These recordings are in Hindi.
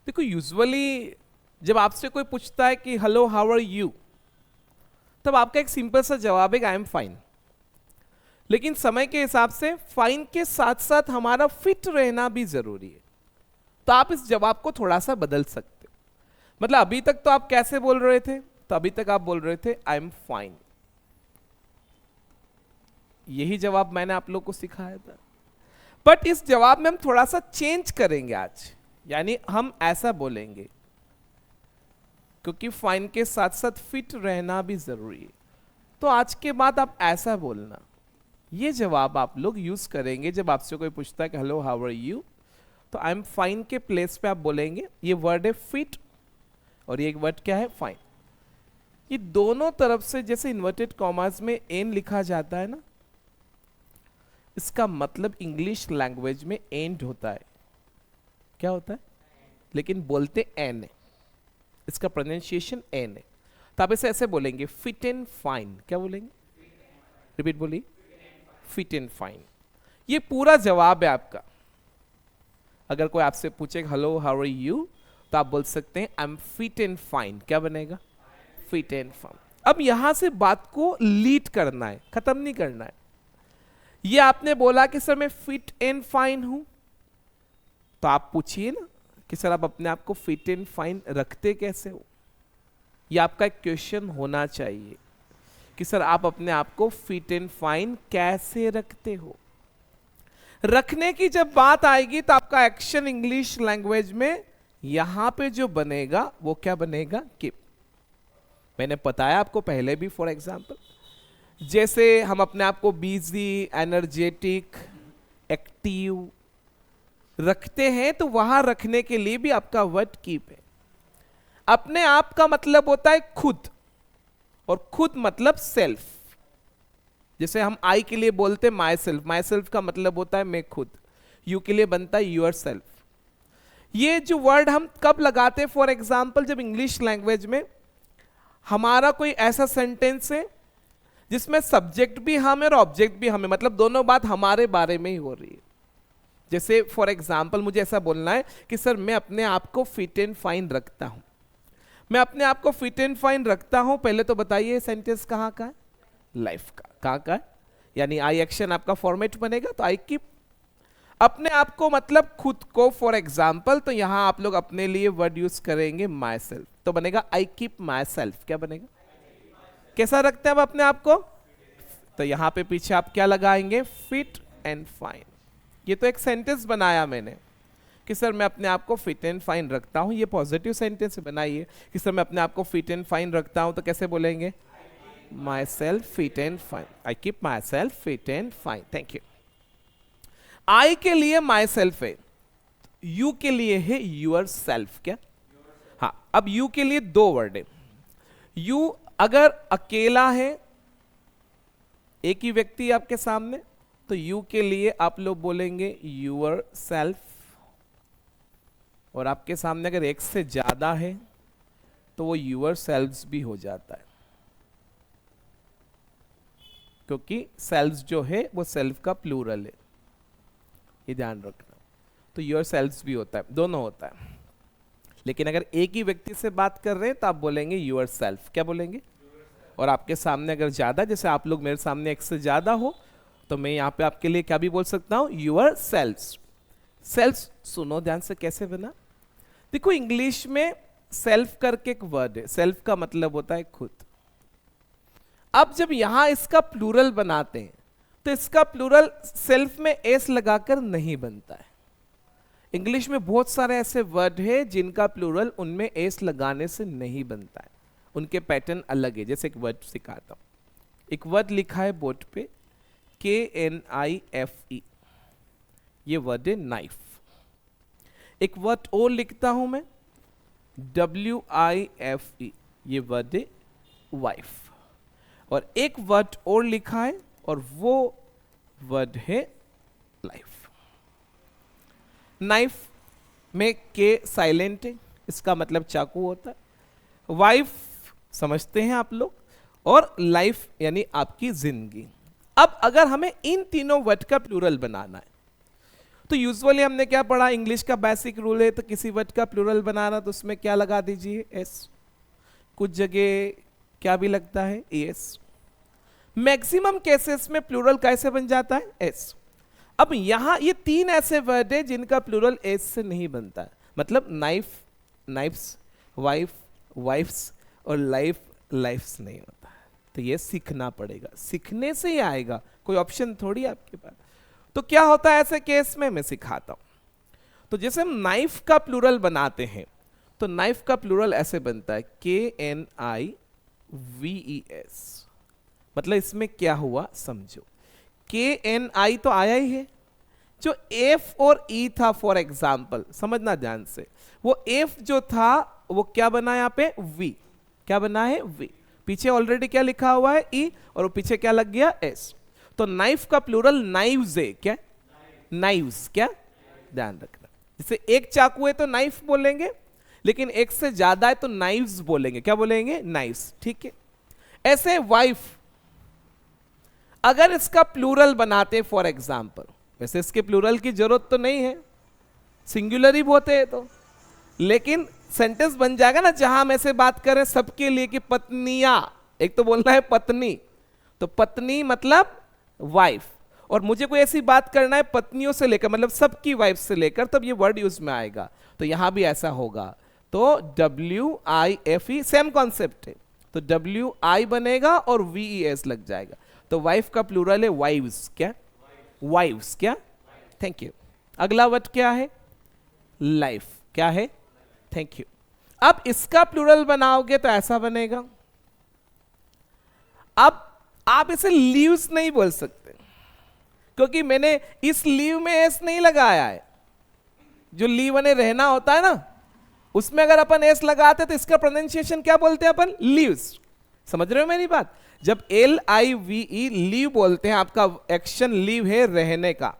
देखो यूजुअली जब आपसे कोई पूछता है कि हेलो हाउ आर यू, तब आपका एक सिंपल सा जवाब है आई एम फाइन। लेकिन समय के हिसाब से फाइन के साथ साथ हमारा फिट रहना भी जरूरी है। तो आप इस जवाब को थोड़ा सा बदल सकते हो। मतलब अभी तक तो आप कैसे बोल रहे थे, तो अभी तक आप बोल रहे थे आई एम फाइन। यही जवाब मैंने आप लोग को सिखाया था, बट इस जवाब में हम थोड़ा सा चेंज करेंगे आज। यानी हम ऐसा बोलेंगे, क्योंकि फाइन के साथ साथ फिट रहना भी जरूरी है। तो आज के बाद आप ऐसा बोलना, ये जवाब आप लोग यूज करेंगे जब आपसे कोई पूछता है कि हेलो हाउ आर यू, तो आई एम फाइन के प्लेस पे आप बोलेंगे ये वर्ड है फिट और ये वर्ड क्या है फाइन। ये दोनों तरफ से जैसे इन्वर्टेड कॉमास में एन लिखा जाता है ना, इसका मतलब इंग्लिश लैंग्वेज में एंड होता है। क्या होता है? लेकिन बोलते एन है, इसका प्रोनाउंसिएशन एन है। तो आप इसे ऐसे बोलेंगे फिट एंड फाइन। क्या बोलेंगे? रिपीट बोलिए, फिट एंड फाइन। ये पूरा जवाब है आपका। अगर कोई आपसे पूछे हेलो हाउ आर यू, तो आप बोल सकते हैं I am fit and fine. क्या बनेगा? Fit and fine. अब यहां से बात को लीड करना है, खत्म नहीं करना है। ये आपने बोला कि सर मैं फिट एंड फाइन हूं, तो आप पूछिए ना कि सर आप अपने आप को फिट एंड फाइन रखते कैसे हो। ये आपका एक क्वेश्चन होना चाहिए कि सर आप अपने आप को फिट एंड फाइन कैसे रखते हो। रखने की जब बात आएगी तो आपका एक्शन इंग्लिश लैंग्वेज में यहां पे जो बनेगा वो क्या बनेगा? कीप। मैंने बताया आपको पहले भी, फॉर एग्जाम्पल जैसे हम अपने आप को बिजी, एनर्जेटिक, एक्टिव रखते हैं, तो वहां रखने के लिए भी आपका वर्ड कीप है। अपने आप का मतलब होता है खुद, और खुद मतलब सेल्फ। जैसे हम आई के लिए बोलते माई सेल्फ, माई सेल्फ का मतलब होता है मैं खुद। यू के लिए बनता है यूर सेल्फ। ये जो वर्ड हम कब लगाते हैं? फॉर एग्जाम्पल जब इंग्लिश लैंग्वेज में हमारा कोई ऐसा सेंटेंस है जिसमें सब्जेक्ट भी हम है और ऑब्जेक्ट भी हम है, मतलब दोनों बात हमारे बारे में ही हो रही है। जैसे फॉर एग्जाम्पल मुझे ऐसा बोलना है कि सर मैं अपने आप को फिट एंड फाइन रखता हूं। मैं अपने आप को फिट एंड फाइन रखता हूं, पहले तो बताइए सेंटेंस कहां का है? लाइफ का। कहां का है? यानी आई एक्शन आपका फॉर्मेट बनेगा, तो आई कीप। अपने आप को मतलब खुद को, फॉर एग्जाम्पल तो यहां आप लोग अपने लिए वर्ड यूज करेंगे माई सेल्फ, तो बनेगा आई कीप माई सेल्फ। क्या बनेगा? कैसा रखते हैं आप अपने आप को? तो यहां पे पीछे आप क्या लगाएंगे? Fit and fine. ये तो एक सेंटेंस बनाया मैंने कि सर मैं अपने आप को फिट एंड फाइन रखता हूं। ये पॉजिटिव सेंटेंस बनाइए कि सर मैं अपने आप को फिट एंड फाइन रखता हूं, तो कैसे बोलेंगे? Myself fit and fine. I keep myself fit and fine. Thank you. I के लिए माई सेल्फ है, यू के लिए है यूर सेल्फ। क्या? हाँ, अब यू के लिए दो वर्ड है। यू अगर अकेला है, एक ही व्यक्ति आपके सामने, तो यू के लिए आप लोग बोलेंगे यूर सेल्फ। और आपके सामने अगर एक से ज्यादा है तो वो यूर सेल्व्स भी हो जाता है, क्योंकि सेल्व्स जो है वो सेल्फ का प्लूरल है, ये ध्यान रखना। तो योर सेल्व्स भी होता है, दोनों होता है। लेकिन अगर एक ही व्यक्ति से बात कर रहे हैं तो आप बोलेंगे यूर सेल्फ। क्या बोलेंगे? और आपके सामने अगर ज्यादा, जैसे आप लोग मेरे सामने एक से ज्यादा हो, तो मैं यहाँ पे आपके लिए क्या भी बोल सकता हूं? Your selves. सेल्फ सुनो ध्यान से कैसे बना। देखो इंग्लिश में सेल्फ करके एक वर्ड है, सेल्फ का मतलब होता है खुद। अब जब यहां इसका प्लूरल बनाते हैं तो इसका प्लूरल सेल्फ में एस लगाकर नहीं बनता है। इंग्लिश में बहुत सारे ऐसे वर्ड है जिनका प्लूरल उनमें एस लगाने से नहीं बनता है, उनके पैटर्न अलग है। जैसे एक वर्ड सिखाता हूं। एक वर्ड लिखा है बोर्ड पे KNIFE, ये वर्ड है नाइफ। एक वर्ड और लिखता हूं मैं WIFE, ये वर्ड है वाइफ। और एक वर्ड और लिखा है और वो वर्ड है लाइफ। नाइफ में के साइलेंट है, इसका मतलब चाकू होता है। वाइफ समझते हैं आप लोग, और लाइफ यानी आपकी जिंदगी। अब अगर हमें इन तीनों वर्ड का प्लूरल बनाना है तो यूजुअली हमने क्या पढ़ा, इंग्लिश का बेसिक रूल है, तो किसी वर्ड का प्लूरल बनाना तो उसमें क्या लगा दीजिए, एस। कुछ जगह क्या भी लगता है, एस। मैक्सिमम केसेस में प्लूरल कैसे बन जाता है, एस। अब यहां ये 3 ऐसे वर्ड है जिनका प्लूरल एस से नहीं बनता है, मतलब नाइफ, नाइफ्स, वाइफ, वाइफ्स, और लाइफ, लाइफ्स नहीं होता है। तो ये सीखना पड़ेगा, सीखने से ही आएगा, कोई ऑप्शन थोड़ी आपके पास। तो क्या होता है ऐसे केस में, मैं सिखाता हूं। तो जैसे हम नाइफ का प्लूरल बनाते हैं, तो नाइफ का प्लूरल ऐसे बनता है KNIVES। मतलब इसमें क्या हुआ समझो, KNI तो आया ही है, जो F और E था फॉर एग्जाम्पल, समझना ध्यान से, वो F जो था वो क्या बना यहाँ पे, V। क्या बना है, V। पीछे ऑलरेडी क्या लिखा हुआ है, E, और वो पीछे क्या लग गया, S। तो नाइफ का प्लूरल नाइव्स है, क्या, नाइव्स, क्या, ध्यान रखना। जैसे एक चाकू है तो नाइफ बोलेंगे, लेकिन एक से ज्यादा है तो नाइव्स बोलेंगे, क्या बोलेंगे, नाइव्स, ठीक है। ऐसे वाइफ, अगर इसका प्लूरल बनाते फॉर एग्जाम्पल, वैसे इसके प्लूरल की जरूरत तो नहीं है, सिंगुलर ही होते हैं तो, लेकिन सेंटेंस बन जाएगा ना जहां हम ऐसे बात करें सबके लिए कि पत्नियां, एक तो बोलना है पत्नी, तो पत्नी मतलब वाइफ, और मुझे कोई ऐसी बात करना है पत्नियों से लेकर, मतलब सबकी वाइफ से लेकर, तब ये वर्ड यूज में आएगा। तो यहां भी ऐसा होगा, तो WIFE सेम कॉन्सेप्ट है, तो WI बनेगा और VES लग जाएगा। तो वाइफ का प्लूरल है वाइव्स, क्या, वाइव्स, क्या, थैंक यू। अगला वर्ड क्या है, लाइफ, क्या है, थैंक यू। अब इसका प्लूरल बनाओगे तो ऐसा बनेगा। अब आप इसे लीव्स नहीं बोल सकते, क्योंकि मैंने इस लीव में एस नहीं लगाया है। जो लीव बने रहना होता है ना, उसमें अगर अपन एस लगाते तो इसका प्रोनाउंसिएशन क्या बोलते हैं अपन, लीव्स। समझ रहे हो मेरी बात, जब LIVE लीव बोलते हैं, आपका एक्शन लीव है रहने का,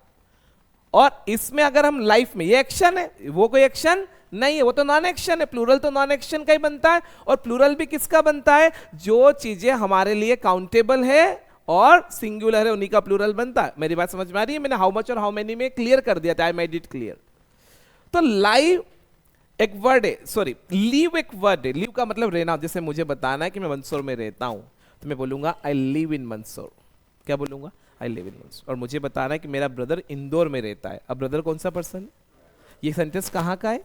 और इसमें अगर हम लाइफ में, ये एक्शन है, वो कोई एक्शन नहीं है, वो तो नॉन एक्शन है। प्लूरल तो नॉन एक्शन का ही बनता है, और प्लूरल भी किसका बनता है, जो चीजें हमारे लिए काउंटेबल है और सिंगुलर है उन्हीं का प्लूरल बनता है। मेरी बात समझ में आ रही है, मैंने हाउ मच और हाउ मेनी में क्लियर कर दिया था, आई मेड इट क्लियर। तो लाइव एक वर्ड है, सॉरी लीव एक वर्ड है, लीव का मतलब रहना। जैसे मुझे बताना है कि मैं मंदसौर में रहता हूं, तो मैं बोलूंगा आई लिव इन मंदसौर, क्या बोलूंगा, आई लिव इन मंदसौर। और मुझे बताना है कि मेरा ब्रदर इंदौर में रहता है, अब ब्रदर कौन सा पर्सन है, ये सेंटेंस कहाँ का है,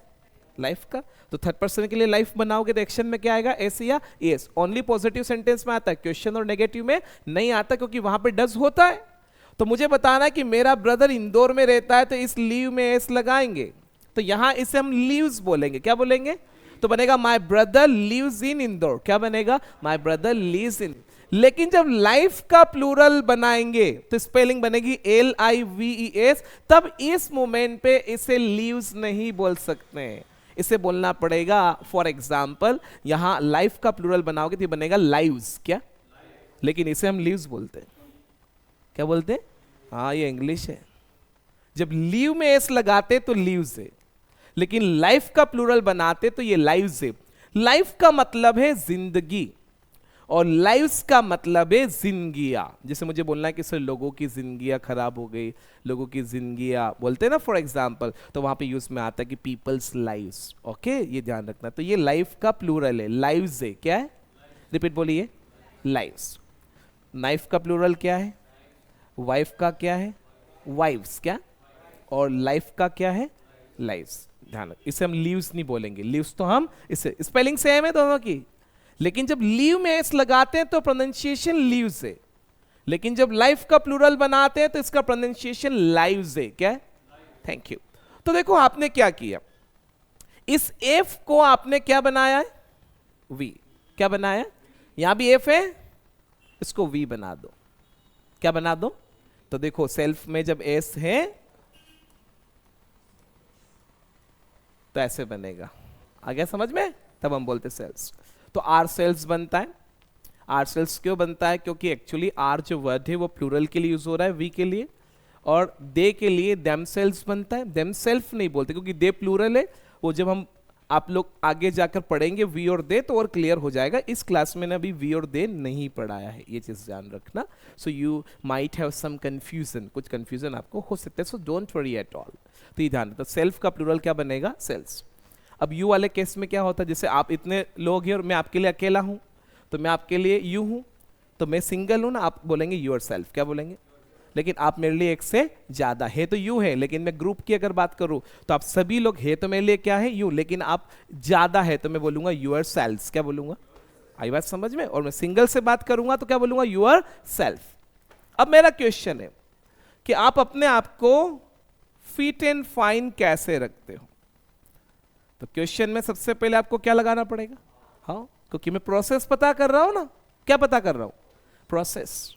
लाइफ का। तो थर्ड पर्सन के लिए लाइफ बनाओगे तो एक्शन में क्या आएगा, एस या एस। ओनली पॉजिटिव सेंटेंस में आता है, क्वेश्चन और नेगेटिव में नहीं आता, क्योंकि वहां पे डज होता है। तो मुझे बताना है कि मेरा ब्रदर इंदौर में रहता है, तो इस लीव में एस लगाएंगे, तो यहां इसे हम लीव्स बोलेंगे, क्या बोलेंगे, तो बनेगा my brother lives in Indore, क्या बनेगा, माय ब्रदर लिव्स इन। लेकिन जब लाइफ का प्लूरल बनाएंगे तो स्पेलिंग बनेगी LIVES, तब इस मोमेंट पे इसे लीव्स नहीं बोल सकते, इसे बोलना पड़ेगा। फॉर एग्जाम्पल यहां लाइफ का प्लूरल बनाओगे तो बनेगा लाइव्स, क्या, लेकिन इसे हम लीव्स बोलते हैं, क्या बोलते हैं, हाँ ये इंग्लिश है। जब लीव में एस लगाते तो लीव्स है, लेकिन लाइफ का प्लूरल बनाते तो ये लाइव्स है। लाइफ का मतलब है जिंदगी, और लाइव्स का मतलब है जिंदगियां। जैसे मुझे बोलना है कि सर लोगों की जिंदगियां खराब हो गई, लोगों की जिंदगियां बोलते हैं ना फॉर एग्जांपल, तो वहां पे यूज में आता है कि पीपल्स लाइव्स, ओके, ये ध्यान रखना। तो ये लाइफ का प्लूरल है, लाइव्स है, क्या है, रिपीट बोलिए, लाइव्स। नाइफ का प्लूरल क्या है, वाइफ का क्या है, वाइव्स, क्या, और लाइफ का क्या है, लाइव्स। ध्यान रख, इसे हम लीव्स नहीं बोलेंगे, लीव्स तो हम, इसे स्पेलिंग सेम है दोनों की, लेकिन जब लीव में एस लगाते हैं तो प्रोनाउंसिएशन लीव्स है, लेकिन जब लाइफ का प्लूरल बनाते हैं तो इसका प्रोनाउंसिएशन लाइव्स है, क्या है, थैंक यू। तो देखो आपने क्या किया, इस एफ को आपने क्या बनाया है, वी, क्या बनाया, यहां भी एफ है, इसको वी बना दो, क्या बना दो। तो देखो सेल्फ में जब एस है तो ऐसे बनेगा, आ गया समझ में, तब हम बोलते सेल्स। तो आर सेल्स बनता है। आर सेल्स क्यों बनता है, क्योंकि एक्चुअली आर जो वर्ड है वो प्लूरल के लिए यूज हो रहा है, वी के लिए, और दे के लिए देम सेल्स बनता है। देम सेल्फ नहीं बोलते क्योंकि दे प्लूरल है, वो जब हम आप लोग आगे जाकर पढ़ेंगे वी और दे तो और क्लियर हो जाएगा। इस क्लास में ना अभी वी और दे नहीं पढ़ाया है, ये चीज ध्यान रखना। So you might have some confusion, कुछ कंफ्यूजन आपको हो सकता है, so don't worry at all. तो ये ध्यान रखना, सेल्फ का प्लूरल क्या बनेगा? सेल्स। अब यू वाले केस में क्या होता है, जैसे आप इतने लोग हैं और मैं आपके लिए अकेला हूं, तो मैं आपके लिए यू हूं, तो मैं सिंगल हूं ना, आप बोलेंगे यूर सेल्फ, क्या बोलेंगे? लेकिन आप मेरे लिए एक से ज्यादा है तो यू है, लेकिन मैं ग्रुप की अगर बात करूं तो आप सभी लोग है तो मेरे लिए क्या है? यू, लेकिन आप ज्यादा है तो मैं बोलूंगा यूर सेल्फ, क्या बोलूंगा? आई बात समझ में? और मैं सिंगल से बात करूंगा तो क्या बोलूंगा? Yourself. अब मेरा क्वेश्चन है कि आप अपने आप को फिट एंड फाइन कैसे रखते हो? तो क्वेश्चन में सबसे पहले आपको क्या लगाना पड़ेगा? हाँ, क्योंकि मैं प्रोसेस पता कर रहा हूं ना। क्या पता कर रहा हूं? प्रोसेस।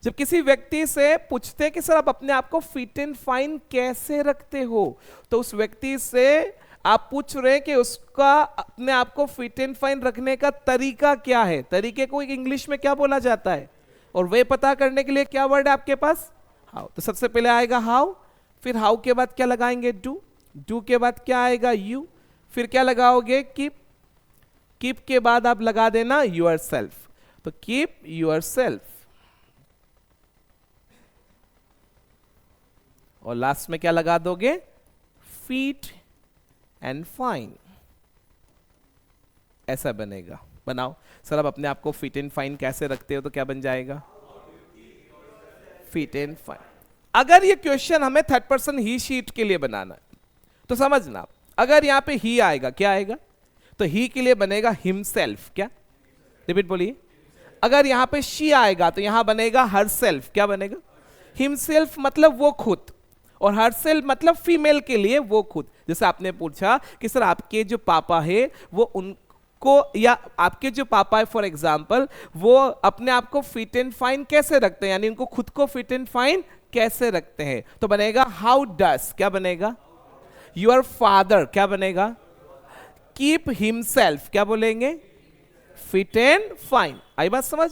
जब किसी व्यक्ति से पूछते हैं कि सर आप अपने आप को फिट एंड फाइन कैसे रखते हो, तो उस व्यक्ति से आप पूछ रहे हैं कि उसका अपने आप को फिट एंड फाइन रखने का तरीका क्या है। तरीके को इंग्लिश में क्या बोला जाता है? और वे पता करने के लिए क्या वर्ड है आपके पास? हाउ। तो सबसे पहले आएगा हाउ, फिर हाउ के बाद क्या लगाएंगे? डू। डू के बाद क्या आएगा? यू। फिर क्या लगाओगे? कीप। कीप के बाद आप लगा देना यूर सेल्फ। तो कीप यूर सेल्फ। और लास्ट में क्या लगा दोगे? Feet and fine. ऐसा बनेगा। बनाओ सर, आप अपने आप को फिट एंड फाइन कैसे रखते हो? तो क्या बन जाएगा? Fit and fine. अगर ये क्वेश्चन हमें थर्ड पर्सन ही शीट के लिए बनाना है तो समझना, अगर यहां पे ही आएगा, क्या आएगा? तो ही के लिए बनेगा हिमसेल्फ। क्या? रिपीट बोलिए। अगर यहां पे शी आएगा तो यहां बनेगा हर सेल्फ। क्या बनेगा? हिमसेल्फ मतलब वो खुद, और हर सेल्फ मतलब फीमेल के लिए वो खुद। जैसे आपने पूछा कि सर आपके जो पापा है वो उनको, या आपके जो पापा है फॉर एग्जांपल, वो अपने आप को फिट एंड फाइन कैसे रखते हैं, यानी उनको खुद को फिट एंड फाइन कैसे रखते हैं? तो बनेगा हाउ डस। क्या बनेगा? Your father. क्या बनेगा? Keep himself. क्या बोलेंगे? Fit and fine. आई बात समझ?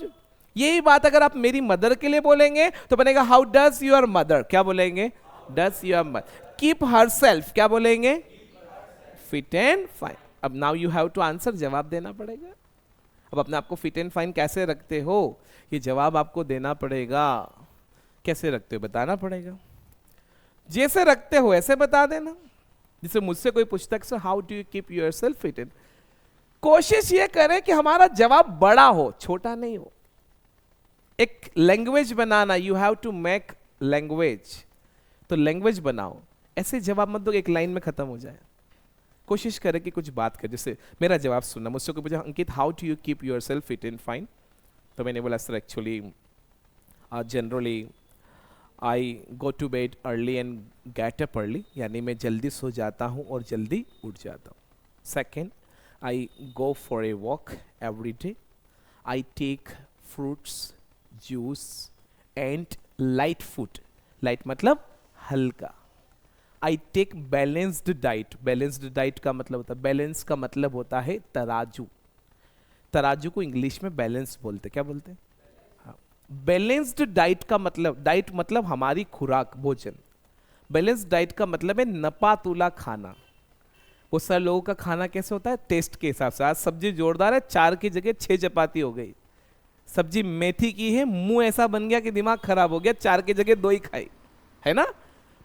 यही बात अगर आप मेरी मदर के लिए बोलेंगे तो बनेगा हाउ डज योर मदर। क्या बोलेंगे? Does your mother. Keep herself. क्या बोलेंगे? Fit and fine. अब now you have to answer, जवाब देना पड़ेगा। अब अपने आपको फिट एंड फाइन कैसे रखते हो, ये जवाब आपको देना पड़ेगा। कैसे रखते हो बताना पड़ेगा। जैसे रखते हो ऐसे बता देना। जैसे मुझसे कोई पूछता है how do you keep yourself fit and, कोशिश ये करें कि हमारा जवाब बड़ा हो, छोटा नहीं हो। एक लैंग्वेज बनाना, you have to make language. तो लैंग्वेज बनाओ, ऐसे जवाब मत दो एक लाइन में खत्म हो जाए। कोशिश करें कि कुछ बात कर। जैसे मेरा जवाब सुनना, मुझसे कोई पूछा Ankit how do you keep yourself fit and fine, तो मैंने बोला sir actually generally I go to bed early and get up early, यानी मैं जल्दी सो जाता हूँ और जल्दी उठ जाता हूँ। Second, I go for a walk every day, I take fruits, juice and light food. Light मतलब हल्का। I take balanced diet. Balanced diet का मतलब होता है, बैलेंस का मतलब होता है तराजू। तराजू को इंग्लिश में बैलेंस बोलते, क्या बोलते हैं? बैलेंस्ड डाइट का मतलब, डाइट मतलब हमारी खुराक, भोजन। बैलेंस्ड डाइट का मतलब है नपा तुला खाना। वो सारे लोगों का खाना कैसे होता है? टेस्ट के हिसाब से। आज सब्जी जोरदार है, 4 की जगह 6 चपाती हो गई। सब्जी मेथी की है, मुंह ऐसा बन गया कि दिमाग खराब हो गया, 4 की जगह 2 ही खाई, है ना?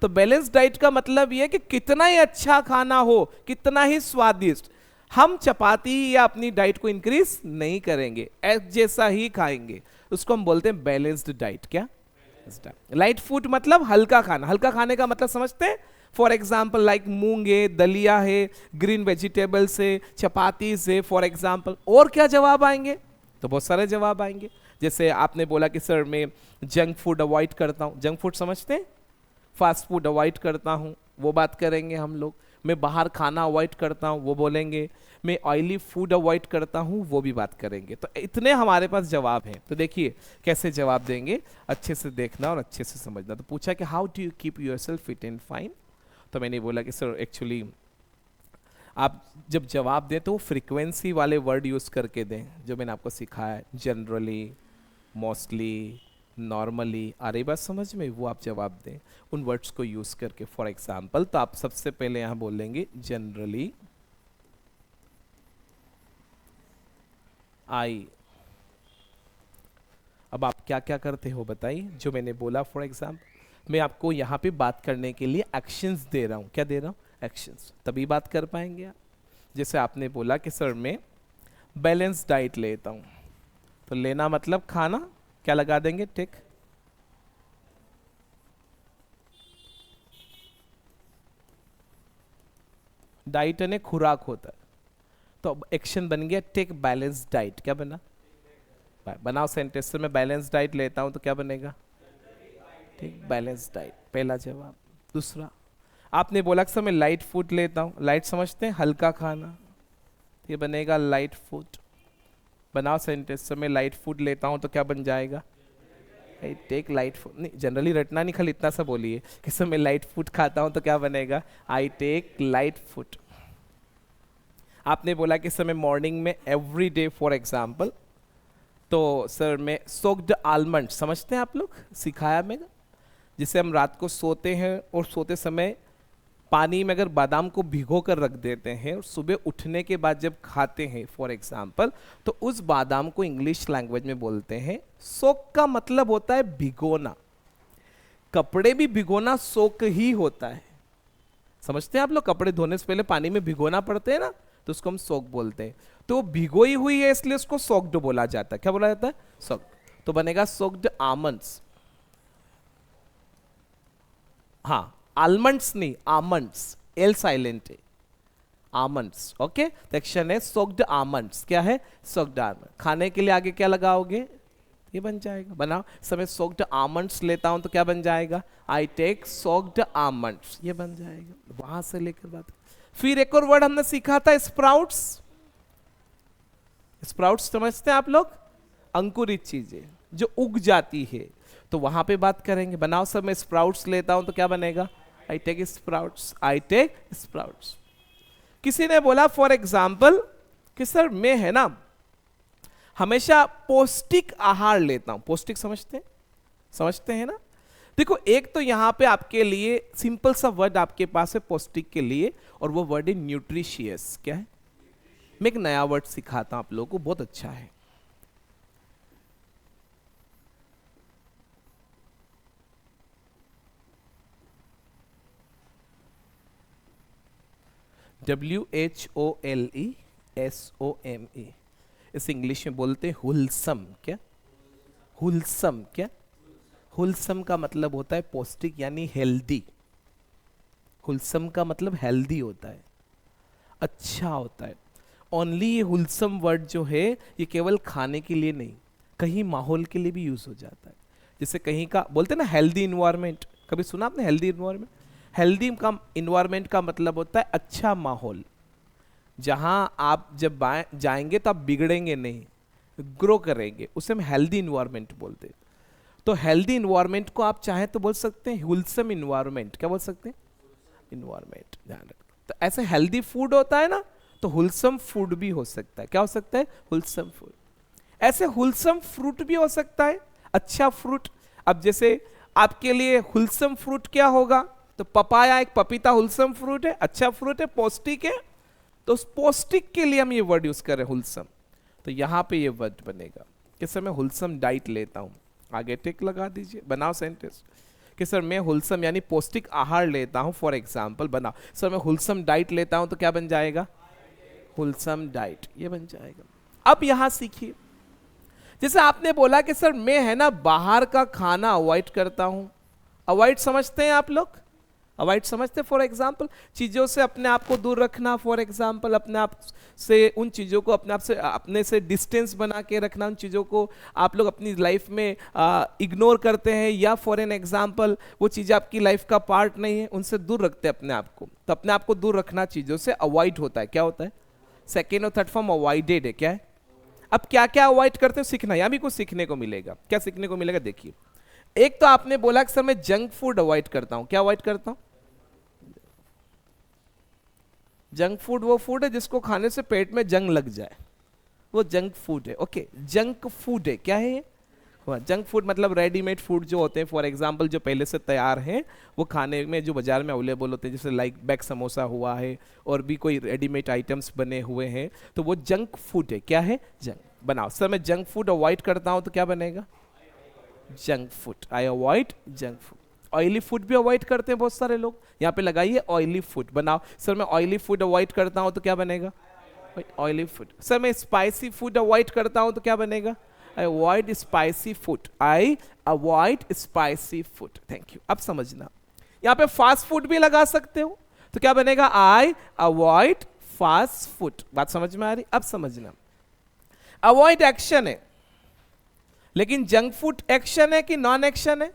तो बैलेंस डाइट का मतलब यह कि कितना ही अच्छा खाना हो, कितना ही स्वादिष्ट, हम चपाती या अपनी डाइट को इंक्रीज नहीं करेंगे, जैसा ही खाएंगे। उसको हम बोलते हैं बैलेंस्ड डाइट। क्या? लाइट फूड मतलब हल्का खाना। हल्का खाने का मतलब समझते हैं? फॉर एग्जाम्पल लाइक मूंग है, दलिया है, ग्रीन वेजिटेबल्स है, चपाती है फॉर एग्जाम्पल। और क्या जवाब आएंगे? तो बहुत सारे जवाब आएंगे। जैसे आपने बोला कि सर मैं जंक फूड अवॉइड करता हूँ। जंक फूड समझते हैं? फास्ट फूड अवॉइड करता हूँ, वो बात करेंगे हम लोग। मैं बाहर खाना अवॉइड करता हूँ, वो बोलेंगे। मैं ऑयली फूड अवॉइड करता हूँ, वो भी बात करेंगे। तो इतने हमारे पास जवाब हैं। तो देखिए कैसे जवाब देंगे, अच्छे से देखना और अच्छे से समझना। तो पूछा कि how do you keep yourself fit and fine, तो मैंने बोला कि सर एक्चुअली आप जब जवाब दें तो वो फ्रीक्वेंसी वाले वर्ड यूज़ करके दें, जो मैंने आपको सिखाया है। जनरली, मोस्टली, नॉर्मली, आ रही बात समझ में? वो आप जवाब दें उन वर्ड्स को यूज़ करके। फॉर एग्जाम्पल तो आप सबसे पहले यहाँ बोलेंगे जनरली, आई। अब आप क्या क्या करते हो बताइए, जो मैंने बोला। फॉर एग्जाम्पल मैं आपको यहाँ पे बात करने के लिए एक्शंस दे रहा हूँ। क्या दे रहा हूँ? एक्शंस, तभी बात कर पाएंगे आप। जैसे आपने बोला कि सर मैं बैलेंस डाइट लेता हूँ, तो लेना मतलब खाना, क्या लगा देंगे? टिक। डाइट यानी खुराक होता है, तो अब एक्शन बन गया टेक बैलेंस डाइट। क्या बना? बनाओ सेंटेंस से, मैं बैलेंस डाइट लेता हूं तो क्या बनेगा? टेक बैलेंस डाइट, पहला जवाब। दूसरा, आपने बोला कि सर मैं लाइट फूड लेता हूं, लाइट समझते हैं हल्का खाना, ये बनेगा लाइट फूड। बनाओ सेंटेंस से, मैं लाइट फूड लेता हूं तो क्या बन जाएगा? I take light food. नहीं, जनरली रटना नहीं, खाली इतना सा बोलिए कि सर मैं लाइट फूड खाता हूं तो क्या बनेगा? I take light food. आपने बोला कि सर मैं मॉर्निंग में एवरी डे, फॉर एग्जाम्पल, तो सर मैं सोक्ड आलमंड, समझते हैं आप लोग, सिखाया मैंने, जिसे हम रात को सोते हैं और सोते समय पानी में अगर बादाम को भिगो कर रख देते हैं और सुबह उठने के बाद जब खाते हैं फॉर एग्जाम्पल, तो उस बादाम को इंग्लिश लैंग्वेज में बोलते हैं सोक। का मतलब होता है भिगोना। कपड़े भी भिगोना सोक ही होता है, समझते हैं आप लोग? कपड़े धोने से पहले पानी में भिगोना पड़ते हैं ना, तो उसको हम सोक बोलते हैं। तो भिगोई हुई है इसलिए उसको सोक्ड बोला जाता है। क्या बोला जाता है? सोक्ड। तो बनेगा सोक्ड आमंड्स। हाँ, आलमंड्स नहीं, आमंड्स, एल साइलेंट है, आमंड्स। ओके, सेक्शन है सोक्ड आमंड्स। क्या है? Soaked almond. खाने के लिए आगे क्या लगाओगे? ये बन जाएगा। बनाओ, समय सोक्ड आमंड्स लेता हूं तो क्या बन जाएगा? आई टेक सोक्ड आमंड्स, ये बन जाएगा। वहां से लेकर बात। फिर एक और वर्ड हमने सीखा था, स्प्राउट्स। स्प्राउट्स समझते हैं आप लोग? अंकुरित चीजें जो उग जाती है, तो वहां पे बात करेंगे। बनाओ सर मैं स्प्राउट्स लेता हूं तो क्या बनेगा? I take sprouts, I take sprouts. किसी ने बोला फॉर एग्जाम्पल कि सर मैं है ना हमेशा पौष्टिक आहार लेता हूं। पौष्टिक समझते हैं? समझते हैं ना? देखो, एक तो यहां पे आपके लिए सिंपल सा वर्ड आपके पास है पौष्टिक के लिए, और वो वर्ड है न्यूट्रिशियस। क्या है? मैं एक नया वर्ड सिखाता हूं आप लोगों को, बहुत अच्छा है। WHOLESOME, इस इंग्लिश में बोलते हैं हुलसम। क्या? हुलसम। क्या? हुलसम का मतलब होता है पौष्टिक यानी हेल्दी। हुलसम का मतलब हेल्दी होता है, अच्छा होता है। ओनली ये हुलसम वर्ड जो है ये केवल खाने के लिए नहीं, कहीं माहौल के लिए भी यूज हो जाता है। जैसे कहीं का बोलते हैं ना हेल्दी इन्वायरमेंट, कभी सुना आपने हेल्दी इन्वायरमेंट? हेल्दी का इन्वायरमेंट का मतलब होता है अच्छा माहौल, जहां आप जब जाएंगे तो आप बिगड़ेंगे नहीं, ग्रो करेंगे, उसे हम हेल्दी इन्वायरमेंट बोलते हैं। तो हेल्दी इन्वायरमेंट को आप चाहें तो बोल सकते हैं हुलसम इन्वायरमेंट। क्या बोल सकते हैं? इन्वायरमेंट। ध्यान रखना। तो ऐसे हेल्दी फूड होता है ना, तो हुलसम फूड भी हो सकता है। क्या हो सकता है? हुलसम फूड। ऐसे हुलसम फ्रूट भी हो सकता है, अच्छा फ्रूट। अब जैसे आपके लिए हुलसम फ्रूट क्या होगा? तो पपाया, एक पपीता हुलसम फ्रूट है, अच्छा फ्रूट है, पौष्टिक है। तो उस पौष्टिक के लिए हम ये वर्ड यूज कर रहे हैं हुलसम। तो यहां पे ये वर्ड बनेगा कि सर मैं हुलसम डाइट लेता हूं, आगे टिक लगा दीजिए। बनाओ सेंटेंस कि सर मैं हुलसम यानी पौष्टिक आहार लेता हूं। फॉर एग्जाम्पल बनाओ, सर मैं हुलसम डाइट लेता हूं तो क्या बन जाएगा? हुलसम डाइट, ये बन जाएगा। अब यहां सीखिए, जैसे आपने बोला कि सर मैं है ना बाहर का खाना अवॉइड करता हूं। अवॉइड समझते हैं आप लोग? अवॉइड समझते? फॉर एग्जाम्पल चीजों से अपने आप को दूर रखना, फॉर एग्जाम्पल अपने आप से उन चीजों को अपने से डिस्टेंस बना के रखना, उन चीजों को आप लोग अपनी लाइफ में इग्नोर करते हैं, या फॉर एन एग्जाम्पल वो चीजें आपकी लाइफ का पार्ट नहीं है, उनसे दूर रखते हैं अपने आप को। तो अपने आप को दूर रखना चीजों से अवॉइड होता है। क्या होता है? सेकेंड और थर्ड फॉर्म अवॉइडेड है। क्या है? अब क्या क्या अवॉइड करते हो सीखना, यहां भी कुछ सीखने को मिलेगा। क्या सीखने को मिलेगा? देखिए, एक तो आपने बोला कि सर मैं जंक फूड अवॉइड करता हूं। क्या अवॉइड करता हूं? जंक फूड वो फूड है जिसको खाने से पेट में जंग लग जाए, वो जंक फूड है। ओके, जंक फूड है। क्या है ये? जंक फूड मतलब रेडीमेड फूड जो होते हैं, फॉर एग्जांपल जो पहले से तैयार हैं, वो खाने में जो बाजार में अवेलेबल होते हैं, जैसे लाइक बैग समोसा हुआ है और भी कोई रेडीमेड आइटम्स बने हुए हैं, तो वो जंक फूड है। क्या है? जंक। बनाओ। सर मैं जंक फूड अवॉइड करता हूं तो क्या बनेगा? Junk food, I avoid junk food. Oily food भी अवॉइड करते हैं बहुत सारे लोग, यहाँ पे लगाइए ऑयली फूड। बनाओ सर मैं ऑयली फूड अवॉइड करता हूं तो क्या बनेगा? Oily food. सर मैं स्पाइसी फूड अवॉइड करता हूं तो क्या बनेगा? I avoid spicy food, I avoid spicy food. Thank you. अब समझना, यहाँ पे फास्ट फूड भी लगा सकते हो तो क्या बनेगा? I avoid fast food. बात समझ में आ रही? अब समझना, अवॉइड एक्शन है, लेकिन जंक फूड एक्शन है कि नॉन एक्शन है?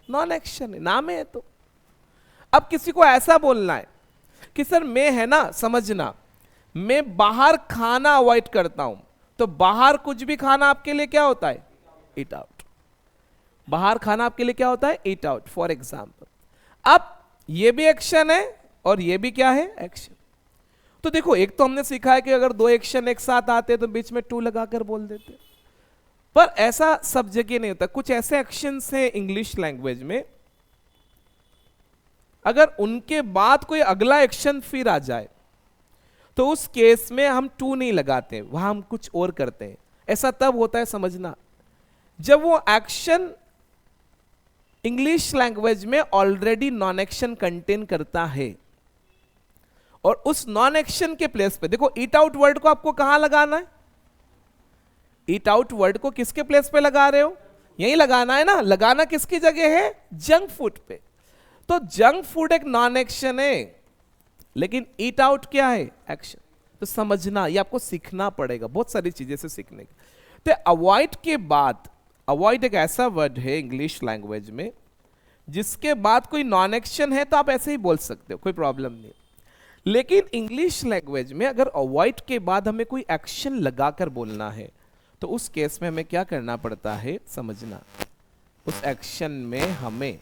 नॉन एक्शन है, नाम है तो। अब किसी को ऐसा बोलना है कि सर मैं, है ना, समझना, मैं बाहर खाना अवॉइड करता हूं, तो बाहर कुछ भी खाना आपके लिए क्या होता है? ईट आउट। बाहर खाना आपके लिए क्या होता है? ईट आउट, फॉर एग्जाम्पल। अब ये भी एक्शन है और ये भी क्या है? एक्शन। तो देखो, एक तो हमने सीखा है कि अगर दो एक्शन एक साथ आते हैं तो बीच में टू लगाकर बोल देते, पर ऐसा सब जगह नहीं होता। कुछ ऐसे एक्शंस हैं इंग्लिश लैंग्वेज में, अगर उनके बाद कोई अगला एक्शन फिर आ जाए तो उस केस में हम टू नहीं लगाते, वहां हम कुछ और करते हैं। ऐसा तब होता है, समझना, जब वो एक्शन इंग्लिश लैंग्वेज में ऑलरेडी नॉन एक्शन कंटेन करता है, और उस नॉन एक्शन के प्लेस पे देखो, ईट आउट वर्ड को आपको कहां लगाना है? ईट आउट वर्ड को किसके प्लेस पे लगा रहे हो? यही लगाना है ना। लगाना किसकी जगह है? जंक फूड पे। तो जंक फूड एक नॉन एक्शन है, लेकिन ईट आउट क्या है? एक्शन। तो समझना, ये आपको सीखना पड़ेगा, बहुत सारी चीजें से सीखने की। तो अवॉइड के बाद, अवॉइड एक ऐसा वर्ड है इंग्लिश लैंग्वेज में जिसके बाद कोई नॉन एक्शन है तो आप ऐसे ही बोल सकते हो, कोई प्रॉब्लम नहीं। लेकिन इंग्लिश लैंग्वेज में अगर अवॉइड के बाद हमें कोई एक्शन लगाकर बोलना है तो उस केस में हमें क्या करना पड़ता है? समझना, उस एक्शन में हमें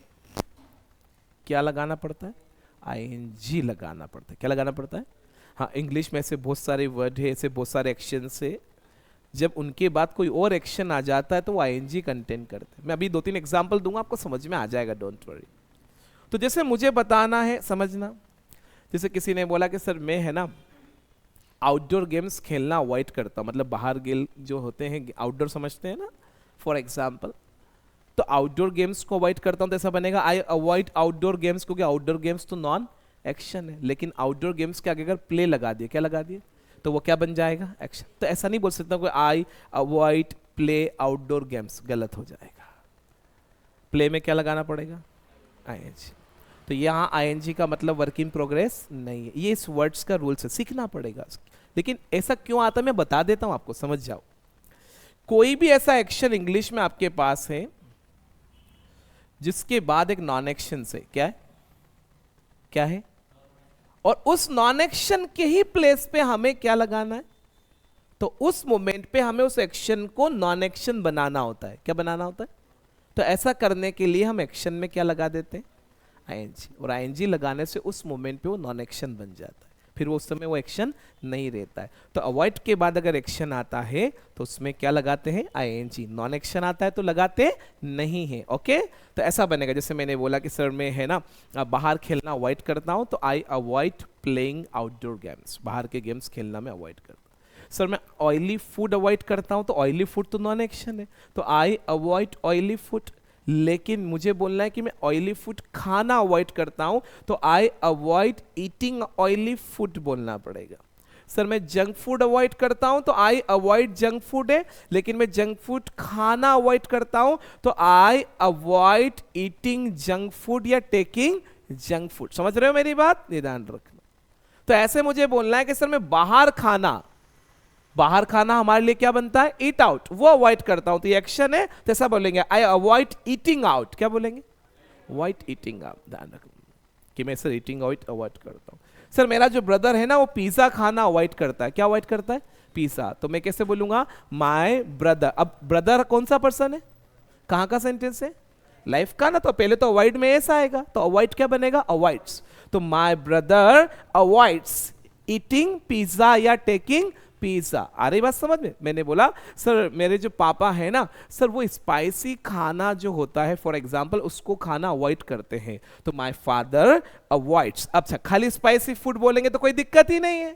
क्या लगाना पड़ता है? आईएनजी लगाना पड़ता है। क्या लगाना पड़ता है? हाँ, इंग्लिश में ऐसे बहुत सारे वर्ड है, ऐसे बहुत सारे एक्शन से जब उनके बाद कोई और एक्शन आ जाता है तो वो आईएनजी कंटेन करते हैं। मैं अभी 2-3 एग्जांपल दूंगा, आपको समझ में आ जाएगा, डोंट वरी। तो जैसे मुझे बताना है, समझना, जैसे किसी ने बोला कि सर मैं, है ना, आउटडोर गेम्स खेलना अवॉइड करता हूं, मतलब बाहर गेम जो होते हैं आउटडोर समझते हैं ना, फॉर एग्जाम्पल। तो आउटडोर गेम्स को अवॉइड करता हूं तो ऐसा बनेगा आई अवॉइड आउटडोर गेम्स, क्योंकि आउटडोर गेम्स तो नॉन एक्शन है। लेकिन आउटडोर गेम्स के आगे अगर प्ले लगा दिए, क्या लगा दिए, तो वो क्या बन जाएगा? एक्शन। तो ऐसा नहीं बोल सकता कोई I avoid play outdoor games, गलत हो जाएगा। प्ले में क्या लगाना पड़ेगा? आईएनजी। तो यहाँ आईएनजी का मतलब वर्क इन प्रोग्रेस नहीं है। ये इस वर्ड्स का रूल्स है, सीखना पड़ेगा। लेकिन ऐसा क्यों आता है मैं बता देता हूं आपको, समझ जाओ। कोई भी ऐसा एक्शन इंग्लिश में आपके पास है जिसके बाद एक नॉन एक्शन से, क्या है? क्या है? और उस नॉन एक्शन के ही प्लेस पे हमें क्या लगाना है? तो उस मोमेंट पे हमें उस एक्शन को नॉन एक्शन बनाना होता है। क्या बनाना होता है? तो ऐसा करने के लिए हम एक्शन में क्या लगा देते हैं? आईएनजी। और आईएनजी लगाने से उस मोमेंट पे वो नॉन एक्शन बन जाता है, फिर वो उस समय वो एक्शन नहीं रहता है। तो अवॉइड के बाद अगर एक्शन आता है तो उसमें क्या लगाते हैं? आईएनजी। नॉन एक्शन आता है तो लगाते नहीं है। ओके, तो ऐसा बनेगा। जैसे मैंने बोला कि सर मैं, है ना, बाहर खेलना अवॉइड करता हूं तो I avoid playing outdoor games, बाहर के गेम्स खेलना मैं अवॉइड करता हूं। सर मैं ऑयली फूड अवॉइड करता हूं तो ऑयली फूड तो नॉन एक्शन है, तो आई अवॉइड ऑयली फूड। लेकिन मुझे बोलना है कि मैं ऑयली फूड खाना अवॉइड करता हूं तो I avoid eating oily food बोलना पड़ेगा। सर मैं जंक फूड अवॉइड करता हूं तो आई अवॉइड जंक फूड है, लेकिन मैं जंक फूड खाना अवॉइड करता हूं तो I avoid eating junk food या टेकिंग जंक फूड। समझ रहे हो मेरी बात? निदान रखना। तो ऐसे मुझे बोलना है कि सर मैं बाहर खाना, बाहर खाना हमारे लिए क्या बनता है? ईट आउट, वो अवॉइड करता हूं तो ये एक्शन है, तो ऐसा बोलेंगे आई अवॉइड ईटिंग आउट। क्या बोलेंगे? Avoid eating out. ध्यान रखना कि मैं सर ईटिंग आउट अवॉइड करता हूं। सर मेरा जो ब्रदर है ना वो पिज्जा खाना अवॉइड करता है। क्या अवॉइड करता है? पिज्जा। तो मैं कैसे बोलूंगा? My brother. अब ब्रदर कौन सा पर्सन है? कहां का सेंटेंस है? लाइफ का ना, तो पहले तो अवॉइड में ऐसा आएगा, तो अवॉइड क्या बनेगा? अवॉइड्स। तो my brother avoids eating pizza या टेकिंग पिज्जा। आ रही बात समझ में? मैंने बोला सर मेरे जो पापा है ना सर वो स्पाइसी खाना जो होता है फॉर एग्जांपल उसको खाना अवॉइड करते हैं, तो माय फादर अवॉइड्स। अच्छा, खाली स्पाइसी फूड बोलेंगे तो कोई दिक्कत ही नहीं है,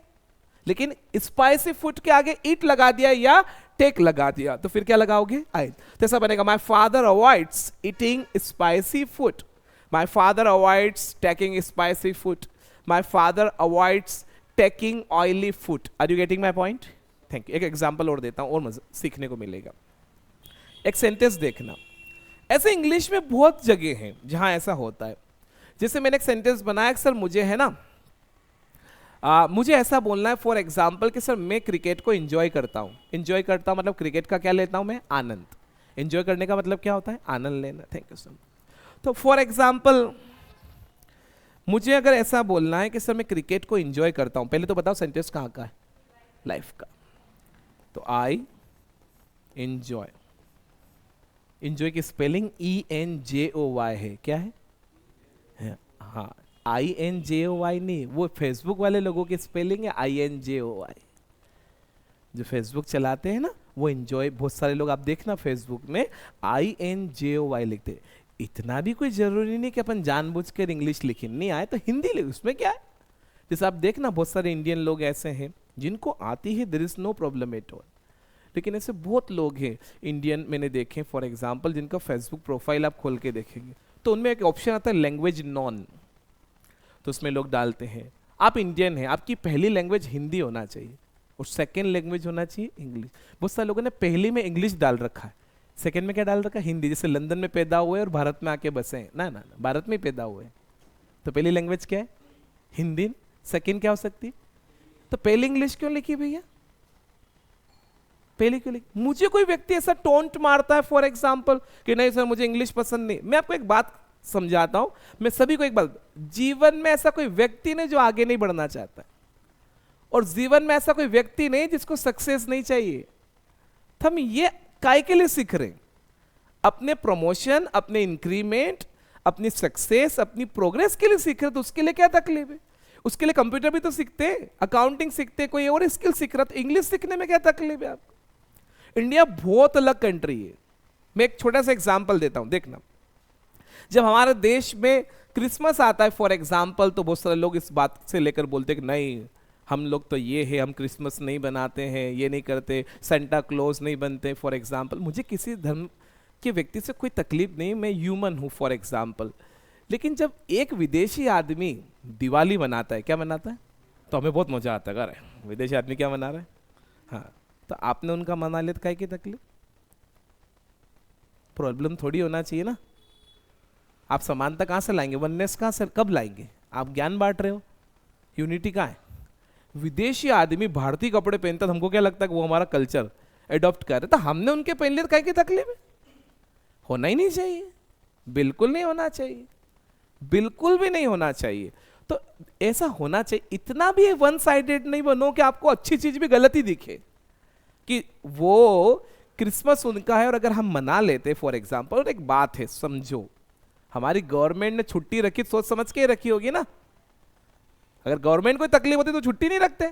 लेकिन स्पाइसी फूड के आगे ईट लगा दिया या टेक लगा दिया तो फिर क्या लगाओगे? आई। तो ऐसा बनेगा my father avoids eating spicy food, my father avoids taking spicy food, my father avoids taking oily food. Are you getting my point? Thank you. एक एग्जाम्पल और देता हूं और मजा सीखने को मिलेगा। एक सेंटेंस देखना, ऐसे इंग्लिश में बहुत जगह हैं जहां ऐसा होता है। जैसे मैंने एक सेंटेंस बनाया कि सर मुझे है ना मुझे ऐसा बोलना है फॉर एग्जाम्पल कि सर मैं क्रिकेट को एंजॉय करता हूँ। एंजॉय करता हूँ मतलब क्रिकेट का क्या लेता हूँ मैं? आनंद। एंजॉय करने का मतलब क्या होता है? आनंद लेना। Thank you sir. तो फॉर एग्जाम्पल मुझे अगर ऐसा बोलना है कि सर मैं क्रिकेट को एंजॉय करता हूँ, पहले तो बताओ सेंटेंस कहाँ का है? लाइफ का। तो आई एंजॉय, एंजॉय की स्पेलिंग ENJOY है। क्या है? हाँ, INJOY नहीं, वो फेसबुक वाले लोगों की स्पेलिंग है INJOY। जो फेसबुक चलाते हैं ना वो एंजॉय, बहुत सारे लोग आप देखना फेसबुक में INJOY लिखते हैं। इतना भी कोई जरूरी नहीं कि अपन जानबूझकर इंग्लिश लिखें, नहीं आए तो हिंदी लिख, उसमें क्या है? जैसे आप देखना बहुत सारे इंडियन लोग ऐसे हैं जिनको आती है, there is no problem at all. लेकिन ऐसे बहुत लोग हैं इंडियन मैंने देखे फॉर एग्जांपल जिनका फेसबुक प्रोफाइल आप खोल के देखेंगे तो उनमें एक ऑप्शन आता है लैंग्वेज नॉन। तो उसमें लोग डालते हैं आप इंडियन हैं, आपकी पहली लैंग्वेज हिंदी होना चाहिए और सेकेंड लैंग्वेज होना चाहिए इंग्लिश। बहुत सारे लोगों ने पहली में इंग्लिश डाल रखा है, सेकेंड में क्या डाल रखा है? हिंदी। जैसे लंदन में पैदा हुए और भारत में आके बसे हैं, ना भारत में पैदा हुए हैं तो पहली लैंग्वेज क्या है? हिंदी। सेकेंड क्या हो सकती है? तो पहली इंग्लिश क्यों लिखी भैया? पहले क्यों लिखी? मुझे कोई व्यक्ति ऐसा टोंट मारता है फॉर एग्जाम्पल कि नहीं सर मुझे इंग्लिश पसंद नहीं, मैं आपको एक बात समझाता हूं, मैं सभी को एक बात, जीवन में ऐसा कोई व्यक्ति नहीं जो आगे नहीं बढ़ना चाहता और जीवन में ऐसा कोई व्यक्ति नहीं जिसको सक्सेस नहीं चाहिए। तो हम ये काय के लिए सीख रहे हैं? अपने प्रमोशन, अपने इंक्रीमेंट, अपनी सक्सेस, अपनी प्रोग्रेस के लिए सीख रहे। तो उसके लिए क्या तकलीफ है? उसके लिए कंप्यूटर भी तो सीखते हैं, अकाउंटिंग सीखते हैं, कोई और स्किल सीख रहा, तो इंग्लिश सीखने में क्या तकलीफ है आपको? इंडिया बहुत अलग कंट्री है। मैं एक छोटा सा एग्जांपल देता हूं, देखना। जब हमारे देश में क्रिसमस आता है फॉर एग्जांपल तो बहुत सारे लोग इस बात से लेकर बोलते हैं कि नहीं हम लोग तो ये है, हम क्रिसमस नहीं बनाते हैं, ये नहीं करते, सेंटा क्लॉज नहीं बनते फॉर एग्जांपल। मुझे किसी धर्म के व्यक्ति से कोई तकलीफ नहीं, मैं ह्यूमन हूं फॉर एग्जांपल। लेकिन जब एक विदेशी आदमी दिवाली मनाता है, क्या मनाता है, तो हमें बहुत मजा आता है, अरे विदेशी आदमी क्या मना रहा है। हाँ, तो आपने उनका मना लिया तो काय की तकलीफ? प्रॉब्लम थोड़ी होना चाहिए ना। आप समानता कहां से लाएंगे? वननेस कहां से, कब लाएंगे? आप ज्ञान बांट रहे हो, यूनिटी कहां है? विदेशी आदमी भारतीय कपड़े पहनता है, हमको क्या लगता है कि वो हमारा कल्चर एडॉप्ट कर रहे, तो हमने उनके पहन लिए तो काय की तकलीफ है? होना ही नहीं चाहिए, बिल्कुल नहीं होना चाहिए, बिल्कुल भी नहीं होना चाहिए। तो ऐसा होना चाहिए, इतना भी वन साइडेड नहीं बनो कि आपको अच्छी चीज भी गलत ही दिखे कि वो क्रिसमस उनका है और अगर हम मना लेते फॉर एग्जांपल। और एक बात है समझो, हमारी गवर्नमेंट ने छुट्टी रखी सोच समझ के रखी होगी ना। अगर गवर्नमेंट को तकलीफ होती तो छुट्टी नहीं रखते।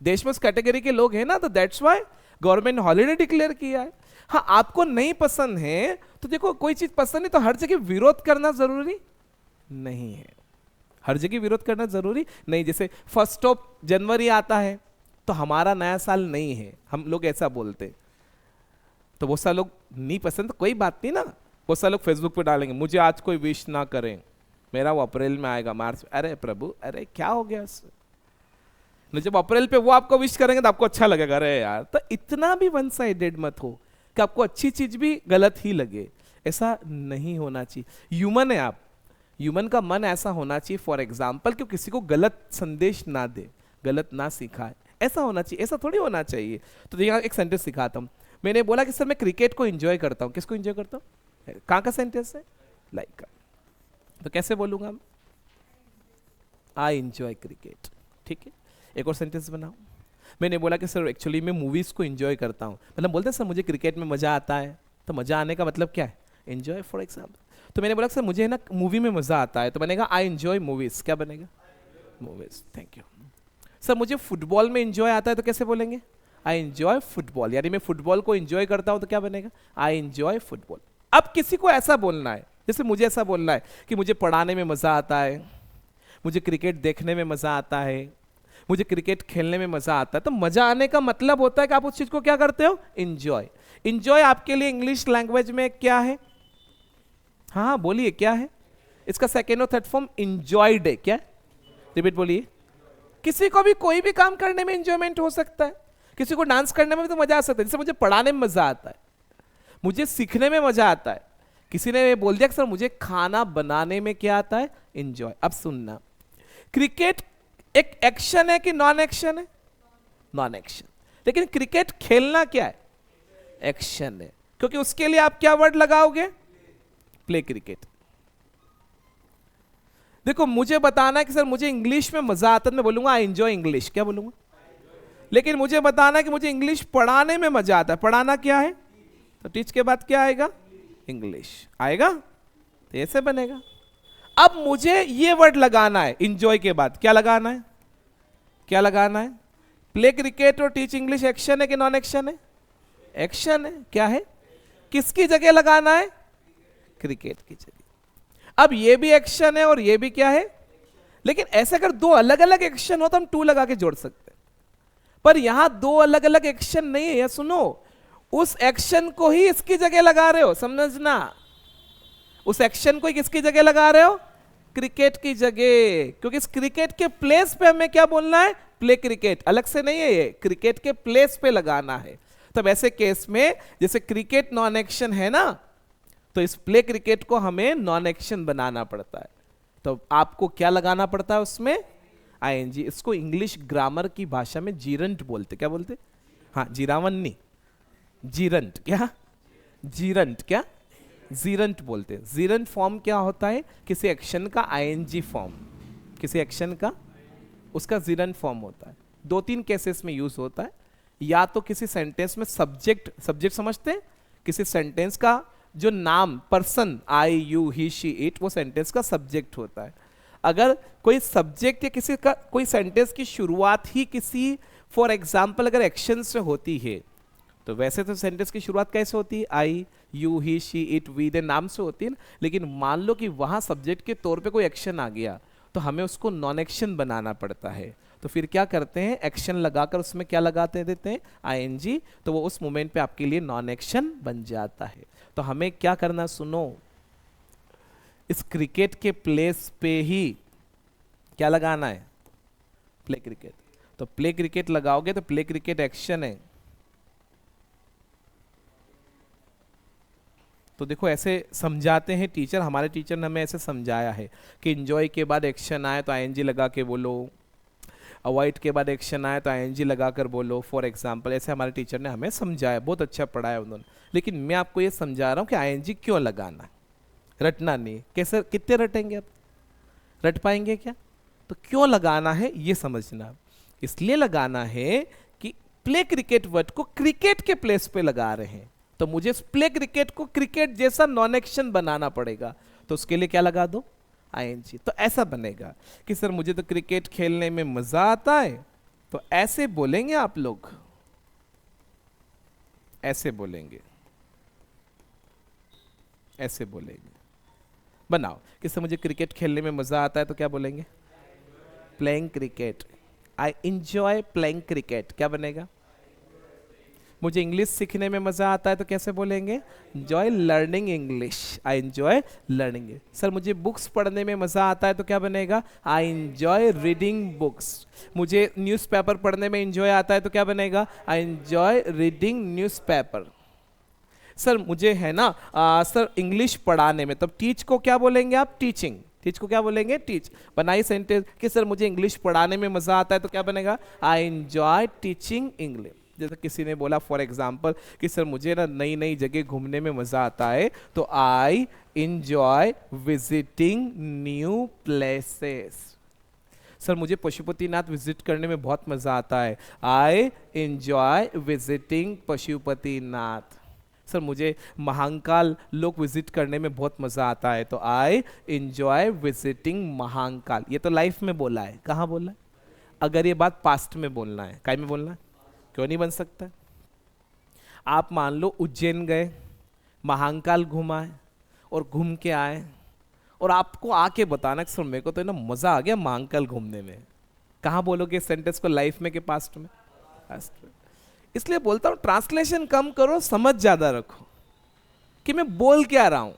देश में उस कैटेगरी के लोग हैं ना, तो दैट्स व्हाई गवर्नमेंट ने हॉलीडे डिक्लेयर किया है। हाँ, आपको नहीं पसंद है तो देखो, कोई चीज पसंद नहीं तो हर जगह विरोध करना जरूरी नहीं है। हर जगह विरोध करना जरूरी नहीं। जैसे 1 जनवरी आता है तो हमारा नया साल नहीं है, हम लोग ऐसा बोलते, तो बहुत सारे लोग नहीं पसंद, कोई बात नहीं ना। बहुत सारे लोग फेसबुक पे डालेंगे मुझे आज कोई विश ना करें, मेरा वो अप्रैल में आएगा, मार्च। अरे प्रभु, अरे क्या हो गया उससे? जब अप्रैल पे वो आपको विश करेंगे तो आपको अच्छा लगेगा, अरे यार। तो इतना भी वन साइडेड मत हो कि आपको अच्छी चीज भी गलत ही लगे, ऐसा नहीं होना चाहिए। ह्यूमन है आप, ह्यूमन का मन ऐसा होना चाहिए फॉर एग्जाम्पल कि किसी को गलत संदेश ना दे, गलत ना सिखाए, ऐसा होना चाहिए। ऐसा थोड़ी होना चाहिए। तो यहाँ एक सेंटेंस सिखाता हूँ। मैंने बोला कि सर मैं क्रिकेट को एंजॉय करता हूँ। किसको एंजॉय करता हूँ? कहाँ का सेंटेंस है? लाइक का। तो कैसे बोलूंगा मैं? I enjoy cricket. ठीक है, एक और सेंटेंस बनाओ। मैंने बोला कि सर एक्चुअली मैं मूवीज को एंजॉय करता हूँ, मतलब बोलते हैं सर मुझे क्रिकेट में मजा आता है, तो मजा आने का मतलब क्या है? Enjoy for example. तो मैंने बोला सर मुझे ना मूवी में मजा आता है, तो बनेगा आई एंजॉय मूवीज। क्या बनेगा? मूवीज। Thank you. सर मुझे फुटबॉल में एंजॉय आता है, तो कैसे बोलेंगे? I enjoy football. यानी मैं फुटबॉल को एंजॉय करता हूं तो क्या बनेगा? I enjoy football. अब किसी को ऐसा बोलना है, जैसे मुझे ऐसा बोलना है कि मुझे पढ़ाने में मजा आता है, मुझे क्रिकेट देखने में मजा आता है, मुझे क्रिकेट खेलने में मजा आता है, तो मजा आने का मतलब होता है कि आप उस चीज को क्या करते हो, इंजॉय। इंजॉय आपके लिए इंग्लिश लैंग्वेज में क्या है? हाँ हाँ बोलिए क्या है इसका सेकेंड और थर्ड फॉर्म? इंजॉयड है। क्या? रिपीट बोलिए। किसी को भी कोई भी काम करने में इंजॉयमेंट हो सकता है, किसी को डांस करने में भी तो मजा आ सकता है, जैसे मुझे पढ़ाने में मजा आता है, मुझे सीखने में मजा आता है। किसी ने बोल दिया कि सर मुझे खाना बनाने में क्या आता है, इंजॉय। अब सुनना, क्रिकेट एक एक्शन है कि नॉन एक्शन है? Non action. लेकिन क्रिकेट खेलना क्या है, एक्शन है, क्योंकि उसके लिए आप क्या वर्ड लगाओगे, प्ले क्रिकेट। देखो मुझे बताना है कि सर मुझे इंग्लिश में मजा आता है, मैं बोलूंगा आई एंजॉय इंग्लिश। क्या बोलूंगा? लेकिन मुझे बताना है कि मुझे इंग्लिश पढ़ाने में मजा आता है, पढ़ाना क्या है, तो टीच के बाद क्या आएगा, इंग्लिश आएगा, तो ऐसे बनेगा। अब मुझे ये वर्ड लगाना है इंजॉय के बाद, क्या लगाना है, क्या लगाना है? प्ले क्रिकेट और टीच इंग्लिश एक्शन है कि नॉन एक्शन है? एक्शन है। क्या है? किसकी जगह लगाना है, क्रिकेट की जगह। अब ये भी एक्शन है और ये भी क्या है, लेकिन ऐसे अगर दो अलग अलग एक्शन हो तो हम टू लगा के जोड़ सकते हैं, पर यहां दो अलग अलग एक्शन नहीं है। या सुनो, उस एक्शन को ही इसकी जगह लगा रहे हो, समझना, उस एक्शन को ही किसकी जगह लगा रहे हो, क्रिकेट की जगह, क्योंकि इस क्रिकेट के प्लेस पे हमें क्या बोलना है, प्ले क्रिकेट। अलग से नहीं है, ये क्रिकेट के प्लेस पे लगाना है। तब ऐसे केस में जैसे क्रिकेट नॉन एक्शन है ना, तो इस प्ले क्रिकेट को हमें नॉन एक्शन बनाना पड़ता है, तो आपको क्या लगाना पड़ता है उसमें, आईएनजी। इसको इंग्लिश ग्रामर की भाषा में जीरंट बोलते। क्या बोलते? हाँ, जीरावन नहीं, जीरंट। क्या? जीरंट। क्या? जीरंट बोलते हैं। जीरंट फॉर्म क्या होता है, किसी एक्शन का आईएनजी फॉर्म, किसी एक्शन का उसका जीरंट फॉर्म होता है। दो तीन केसेस में यूज होता है, या तो किसी सेंटेंस में सब्जेक्ट, सब्जेक्ट समझते हैं, किसी सेंटेंस का जो नाम, person, I you he she it, वो सेंटेंस का सब्जेक्ट होता है। अगर कोई सब्जेक्ट या किसी का कोई सेंटेंस की शुरुआत ही किसी, फॉर एग्जाम्पल अगर एक्शन से होती है, तो वैसे तो सेंटेंस की शुरुआत कैसे होती है, I you he she it we they नाम से होती है ना, लेकिन मान लो कि वहां सब्जेक्ट के तौर पे कोई एक्शन आ गया, तो हमें उसको नॉन एक्शन बनाना पड़ता है। तो फिर क्या करते हैं, एक्शन लगाकर उसमें क्या लगाते देते हैं, आईएनजी, तो वो उस मोमेंट पे आपके लिए नॉन एक्शन बन जाता है। तो हमें क्या करना, सुनो, इस क्रिकेट के प्लेस पे ही क्या लगाना है, प्ले क्रिकेट। तो प्ले क्रिकेट लगाओगे तो प्ले क्रिकेट एक्शन है। तो देखो ऐसे समझाते हैं टीचर, हमारे टीचर ने हमें ऐसे समझाया है कि इंजॉय के बाद एक्शन आए तो आईएनजी लगा के बोलो, अवॉइड के बाद एक्शन आए तो आईएनजी लगाकर बोलो, फॉर एग्जांपल। ऐसे हमारे टीचर ने हमें समझाया, बहुत अच्छा पढ़ाया उन्होंने। लेकिन मैं आपको ये समझा रहा हूँ कि आईएनजी क्यों लगाना, रटना नहीं। कैसे, कितने रटेंगे आप, रट पाएंगे क्या? तो क्यों लगाना है ये समझना। इसलिए लगाना है कि प्ले क्रिकेट वर्ड को क्रिकेट के प्लेस पे लगा रहे हैं, तो मुझे प्ले क्रिकेट को क्रिकेट जैसा नॉन एक्शन बनाना पड़ेगा। तो उसके लिए क्या लगा दो, आईएनजी। तो ऐसा बनेगा कि सर मुझे तो क्रिकेट खेलने में मजा आता है, तो ऐसे बोलेंगे आप लोग, ऐसे बोलेंगे, ऐसे बोलेंगे। बनाओ कि सर मुझे क्रिकेट खेलने में मजा आता है, तो क्या बोलेंगे, playing cricket, I enjoy playing cricket. क्या बनेगा, मुझे इंग्लिश सीखने में मजा आता है, तो कैसे बोलेंगे, enjoy learning English, I enjoy learning. Sir मुझे बुक्स पढ़ने में मजा आता है, तो क्या बनेगा, आई एंजॉय रीडिंग बुक्स। मुझे न्यूज़पेपर पढ़ने में एंजॉय आता है, तो क्या बनेगा, I enjoy reading newspaper. Sir मुझे है ना सर इंग्लिश पढ़ाने में, तब टीच को क्या बोलेंगे आप, टीचिंग। टीच को क्या बोलेंगे, टीच। बनाई सेंटेंस कि सर मुझे इंग्लिश पढ़ाने में मजा आता है, तो क्या बनेगा, आई एंजॉय टीचिंग इंग्लिश। जैसे किसी ने बोला फॉर एग्जाम्पल कि सर मुझे ना नई नई जगह घूमने में मजा आता है, तो I enjoy visiting new places. Sir मुझे पशुपतिनाथ विजिट करने में बहुत मजा आता है, I enjoy visiting Pashupatinath. Sir मुझे महाकाल लोक विजिट करने में बहुत मजा आता है, तो आई एंजॉय विजिटिंग महाकाल। ये तो लाइफ में बोला है, कहाँ बोला है? अगर ये बात पास्ट में बोलना है, काय में बोलना है, क्यों नहीं बन सकता? आप मान लो उज्जैन गए, महाकाल घुमाए और घूम के आए, और आपको आके बताना कि सर मेरे को तो ना मजा आ गया महाकाल घूमने में, कहाँ बोलोगे सेंटेंस को, लाइफ में कि पास्ट में? पास्ट में। इसलिए बोलता हूं ट्रांसलेशन कम करो, समझ ज्यादा रखो कि मैं बोल क्या रहा हूं।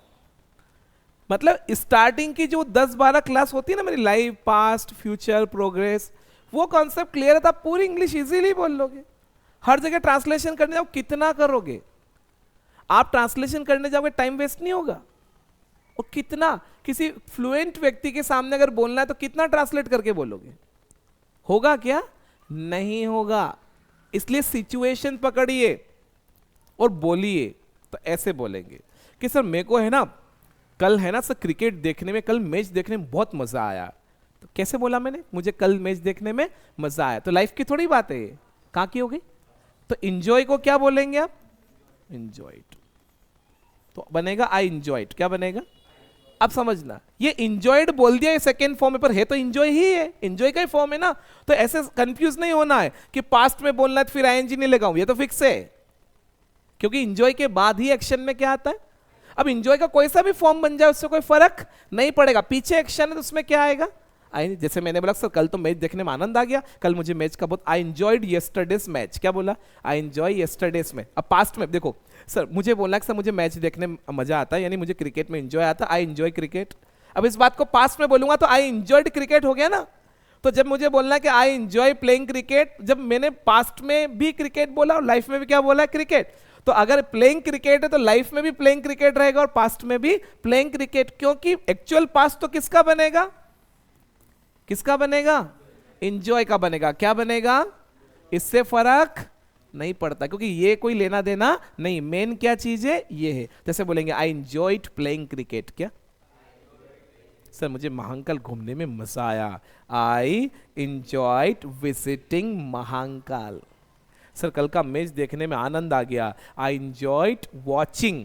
मतलब स्टार्टिंग की जो 10-12 क्लास होती है ना मेरी, लाइफ, पास्ट, फ्यूचर, प्रोग्रेस, वो कॉन्सेप्ट क्लियर है तो आप पूरी इंग्लिश इजीली बोल लोगे। हर जगह ट्रांसलेशन करने जाओ, कितना करोगे आप? ट्रांसलेशन करने जाओगे टाइम वेस्ट नहीं होगा? और कितना, किसी फ्लुएंट व्यक्ति के सामने अगर बोलना है तो कितना ट्रांसलेट करके बोलोगे? होगा क्या? नहीं होगा। इसलिए सिचुएशन पकड़िए और बोलिए। तो ऐसे बोलेंगे कि सर मेरे को है ना, कल है ना सर क्रिकेट देखने में, कल मैच देखने में बहुत मजा आया। तो कैसे बोला मैंने? मुझे कल मैच देखने में मजा आया। तो लाइफ की थोड़ी बात है ये, कहां की हो गई? तो इंजॉय को क्या बोलेंगे आप? इंजॉयड। तो बनेगा आई इंजॉयड। क्या बनेगा? अब समझना, ये इंजॉयड बोल दिया, ये सेकेंड फॉर्म में, पर है तो इंजॉय ही है, इंजॉय का ही फॉर्म है ना। तो ऐसे कंफ्यूज नहीं होना है कि पास्ट में बोलना है तो फिर आईएनजी नहीं लगाऊं, ये तो फिक्स है। क्योंकि इंजॉय के बाद ही एक्शन में क्या आता है। अब इंजॉय का कोई सा भी फॉर्म बन जाए उससे कोई फर्क नहीं पड़ेगा, पीछे एक्शन है तो उसमें क्या आएगा? जैसे मैंने बोला सर कल तो मैच देखने में आनंद आ गया, कल मुझे मैच का बहुत, आई एंजॉयड यस्टरडेज मैच। क्या बोला? I enjoy yesterday's match. अब पास्ट में देखो, सर मुझे बोलना है कि सर मुझे मैच देखने में मजा आता है, यानी मुझे क्रिकेट में एंजॉय आता है, आई एंजॉय क्रिकेट। अब इस बात को पास्ट में बोलूंगा तो आई एंजॉयड क्रिकेट हो गया ना। तो जब मुझे बोलना है कि आई एंजॉय प्लेइंग क्रिकेट, जब मैंने पास्ट में भी क्रिकेट बोला और लाइफ में भी क्या बोला? क्रिकेट। तो अगर प्लेइंग क्रिकेट है तो लाइफ में भी प्लेइंग क्रिकेट रहेगा और पास्ट में भी प्लेइंग क्रिकेट, क्योंकि एक्चुअल पास्ट तो किसका बनेगा? किसका बनेगा? एंजॉय का बनेगा। क्या बनेगा? इससे फर्क नहीं पड़ता, क्योंकि ये कोई लेना देना नहीं। मेन क्या चीज है? ये है। जैसे बोलेंगे आई एंजॉयड प्लेइंग क्रिकेट। क्या? सर मुझे महाकाल घूमने में मजा आया, I enjoyed visiting Mahakal. Sir कल का मैच देखने में आनंद आ गया, आई एंजॉयड वॉचिंग,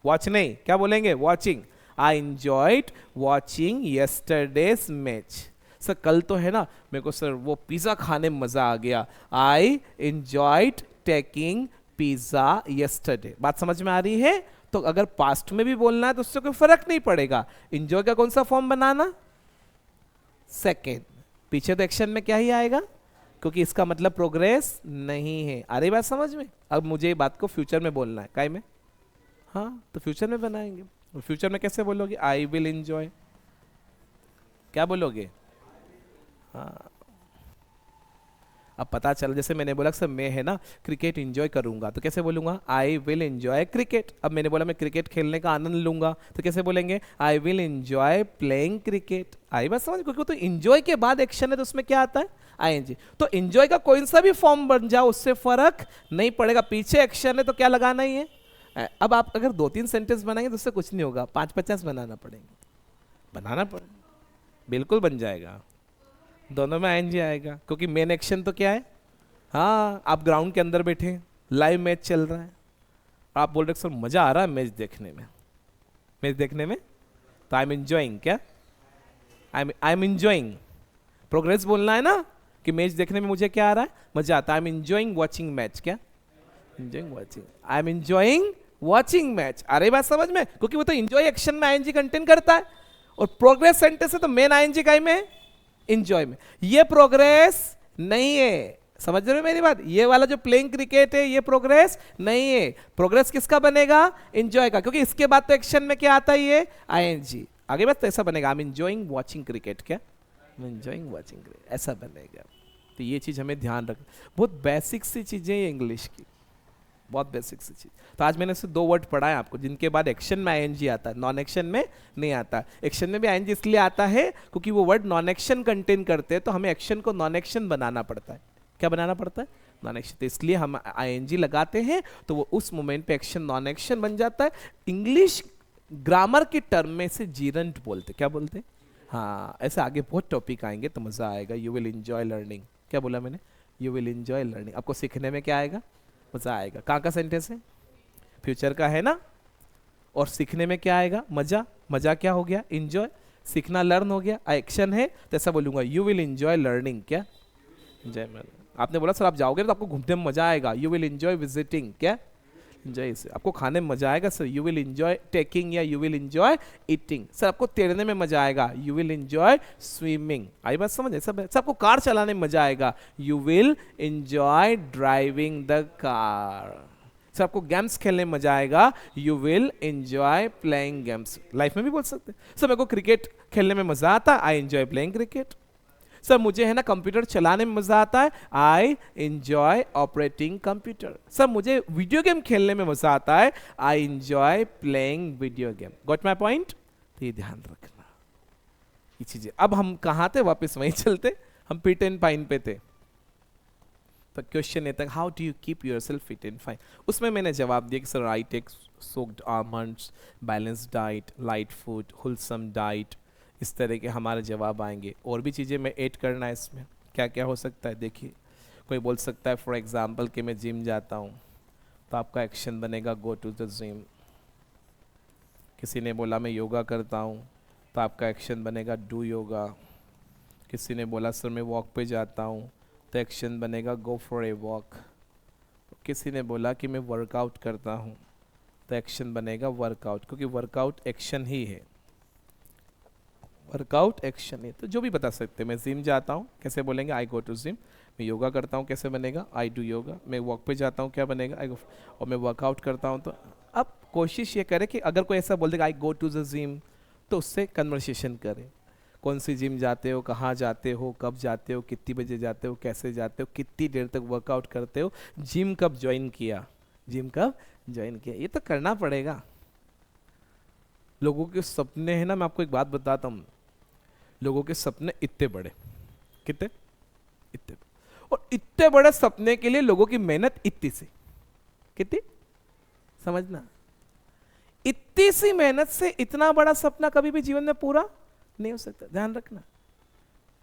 वॉच नहीं, क्या बोलेंगे? Watching. I enjoyed watching yesterday's match. Sir कल तो है ना मेरे को सर वो पिज्जा खाने में मजा आ गया, I enjoyed taking pizza yesterday. बात समझ में आ रही है? तो अगर पास्ट में भी बोलना है तो उससे कोई फर्क नहीं पड़ेगा। एंजॉय का कौन सा फॉर्म बनाना? सेकेंड। पीछे तो एक्शन में क्या ही आएगा, क्योंकि इसका मतलब प्रोग्रेस नहीं है। आ रही बात समझ में? अब मुझे ये बात को फ्यूचर में बोलना है, काय में? हाँ, तो फ्यूचर में बनाएंगे। और फ्यूचर में कैसे बोलोगे? आई विल एंजॉय। क्या बोलोगे? हाँ। अब पता चल, जैसे मैंने बोला सर मैं है ना क्रिकेट एंजॉय करूंगा, तो कैसे बोलूंगा? आई विल एंजॉय क्रिकेट। अब मैंने बोला मैं क्रिकेट खेलने का आनंद लूंगा, तो कैसे बोलेंगे? I will enjoy playing cricket. आई बात समझ? क्योंकि तो एंजॉय के बाद एक्शन है तो उसमें क्या आता है? आईएनजी। तो एंजॉय का कोई सा भी फॉर्म बन जाओ उससे फर्क नहीं पड़ेगा, पीछे एक्शन है तो क्या लगाना ही है। अब आप अगर 2-3 सेंटेंस बनाएंगे तो उससे कुछ नहीं होगा, 5-50 बनाना पड़ेंगे। बनाना पड़ेगा, बिल्कुल बन जाएगा, दोनों में आईएनजी आएगा, क्योंकि मेन एक्शन तो क्या है? हाँ, आप ग्राउंड के अंदर बैठे, लाइव मैच चल रहा है, आप बोल रहे सर मजा आ रहा है मैच देखने में, मैच देखने में, तो आई एम एंजॉइंग। क्या? आई एम एंजॉइंग। प्रोग्रेस बोलना है ना कि मैच देखने में मुझे क्या आ रहा है? मजा आता है। I am enjoying watching match. क्या? Enjoying watching. I am enjoying watching match. अरे बात समझ में? क्योंकि वो तो एंजॉय एक्शन में आईएनजी कंटेन करता है, और प्रोग्रेस सेंटेंस है तो मेन आईएनजी का में एंजॉय में। ये प्रोग्रेस नहीं है, समझ रहे हो मेरी बात? ये वाला जो प्लेइंग क्रिकेट है ये प्रोग्रेस नहीं है। प्रोग्रेस किसका बनेगा? एंजॉय का, क्योंकि इसके बाद तो एक्शन में क्या आता है? ये आईएनजी। आगे बात तो ऐसा बनेगा, आई एम एंजॉइंग वॉचिंग क्रिकेट। क्या? एंजॉइंग वाचिंग, ऐसा बनेगा। तो ये चीज हमें ध्यान रख, बहुत बेसिक सी चीजें हैं इंग्लिश की, बहुत बेसिक सी चीज। तो आज मैंने सिर्फ 2 वर्ड पढ़ाए आपको जिनके बाद एक्शन में आईएनजी आता है, नॉन एक्शन में नहीं आता। एक्शन में भी आईएनजी इसलिए आता है क्योंकि वो वर्ड नॉन एक्शन कंटेन करते हैं, तो हमें एक्शन को नॉन एक्शन बनाना पड़ता है। क्या बनाना पड़ता है? Non action. तो इसलिए हम आईएनजी लगाते हैं तो वो उस मोमेंट पे एक्शन नॉन एक्शन बन जाता है। इंग्लिश ग्रामर की टर्म में से जीरंट बोलते। क्या बोलते? हाँ, ऐसे आगे बहुत टॉपिक आएंगे तो मजा आएगा। You will enjoy learning. क्या बोला मैंने? You will enjoy learning. आपको सीखने में क्या आएगा? मजा आएगा। कहाँ का सेंटेंस है? फ्यूचर का है ना। और सीखने में क्या आएगा? मजा। मजा क्या हो गया? एंजॉय। सीखना लर्न हो गया, एक्शन है, तो ऐसा बोलूंगा यू विल एंजॉय लर्निंग। क्या? एंजॉय। आपने बोला सर आप जाओगे तो आपको घूमने में मजा आएगा, यू विल एंजॉय विजिटिंग। क्या? एंजॉय इसे। आपको खाने में मजा आएगा sir, you will enjoy taking या you will enjoy eating. Sir आपको तैरने में मजा आएगा, यू विल एंजॉय स्विमिंग। आई बात समझ? सब है। सर आपको कार चलाने में मजा आएगा, you will enjoy driving the car. Sir आपको गेम्स खेलने में मजा आएगा, you will enjoy playing games. Life में भी बोल सकते हैं। सर मेरे को क्रिकेट खेलने में मजा आता है, I enjoy playing cricket. Sir मुझे है ना कंप्यूटर चलाने में मजा आता है, I enjoy operating computer. Sir मुझे वीडियो गेम खेलने में मजा आता है, I enjoy playing video game. Got my point? तो ये ध्यान रखना ये चीजें। अब हम कहाँ थे? वापस वहीं चलते, हम फिट एंड फाइन पे थे। तो क्वेश्चन ये था, how do you keep yourself fit and fine? उसमें मैंने जवाब दिया कि sir I take soaked almonds, balance diet, light food, wholesome diet. इस तरह के हमारे जवाब आएंगे। और भी चीज़ें मैं ऐड करना है इसमें, क्या क्या हो सकता है देखिए। कोई बोल सकता है फॉर एग्जांपल कि मैं जिम जाता हूँ, तो आपका एक्शन बनेगा गो टू द जिम। किसी ने बोला मैं योगा करता हूँ, तो आपका एक्शन बनेगा डू योगा। किसी ने बोला सर मैं वॉक पे जाता हूँ, तो एक्शन बनेगा गो फॉर ए वॉक। किसी ने बोला कि मैं वर्कआउट करता हूँ, तो एक्शन बनेगा वर्कआउट, क्योंकि वर्कआउट एक्शन ही है। वर्कआउट एक्शन है, तो जो भी बता सकते हैं। मैं जिम जाता हूँ, कैसे बोलेंगे? आई गो टू जिम। मैं योगा करता हूँ, कैसे बनेगा? I do yoga. मैं वॉक पे जाता हूँ, क्या बनेगा? आई गो। और मैं वर्कआउट करता हूँ, तो अब कोशिश ये करें कि अगर कोई ऐसा बोल देगा आई गो टू द जिम, तो उससे कन्वर्सेशन करें। कौन सी जिम जाते हो, कहाँ जाते हो, कब जाते हो, कितनी बजे जाते हो, कैसे जाते हो, कितनी देर तक वर्कआउट करते हो, जिम कब ज्वाइन किया, जिम कब ज्वाइन किया। ये तो करना पड़ेगा। लोगों के सपने हैं ना, मैं आपको एक बात बताता हूँ, लोगों के सपने इतने बड़े, कितने इतने, और इतने बड़े सपने के लिए लोगों की मेहनत इतनी सी, कितनी समझना। इतनी सी मेहनत से इतना बड़ा सपना कभी भी जीवन में पूरा नहीं हो सकता, ध्यान रखना,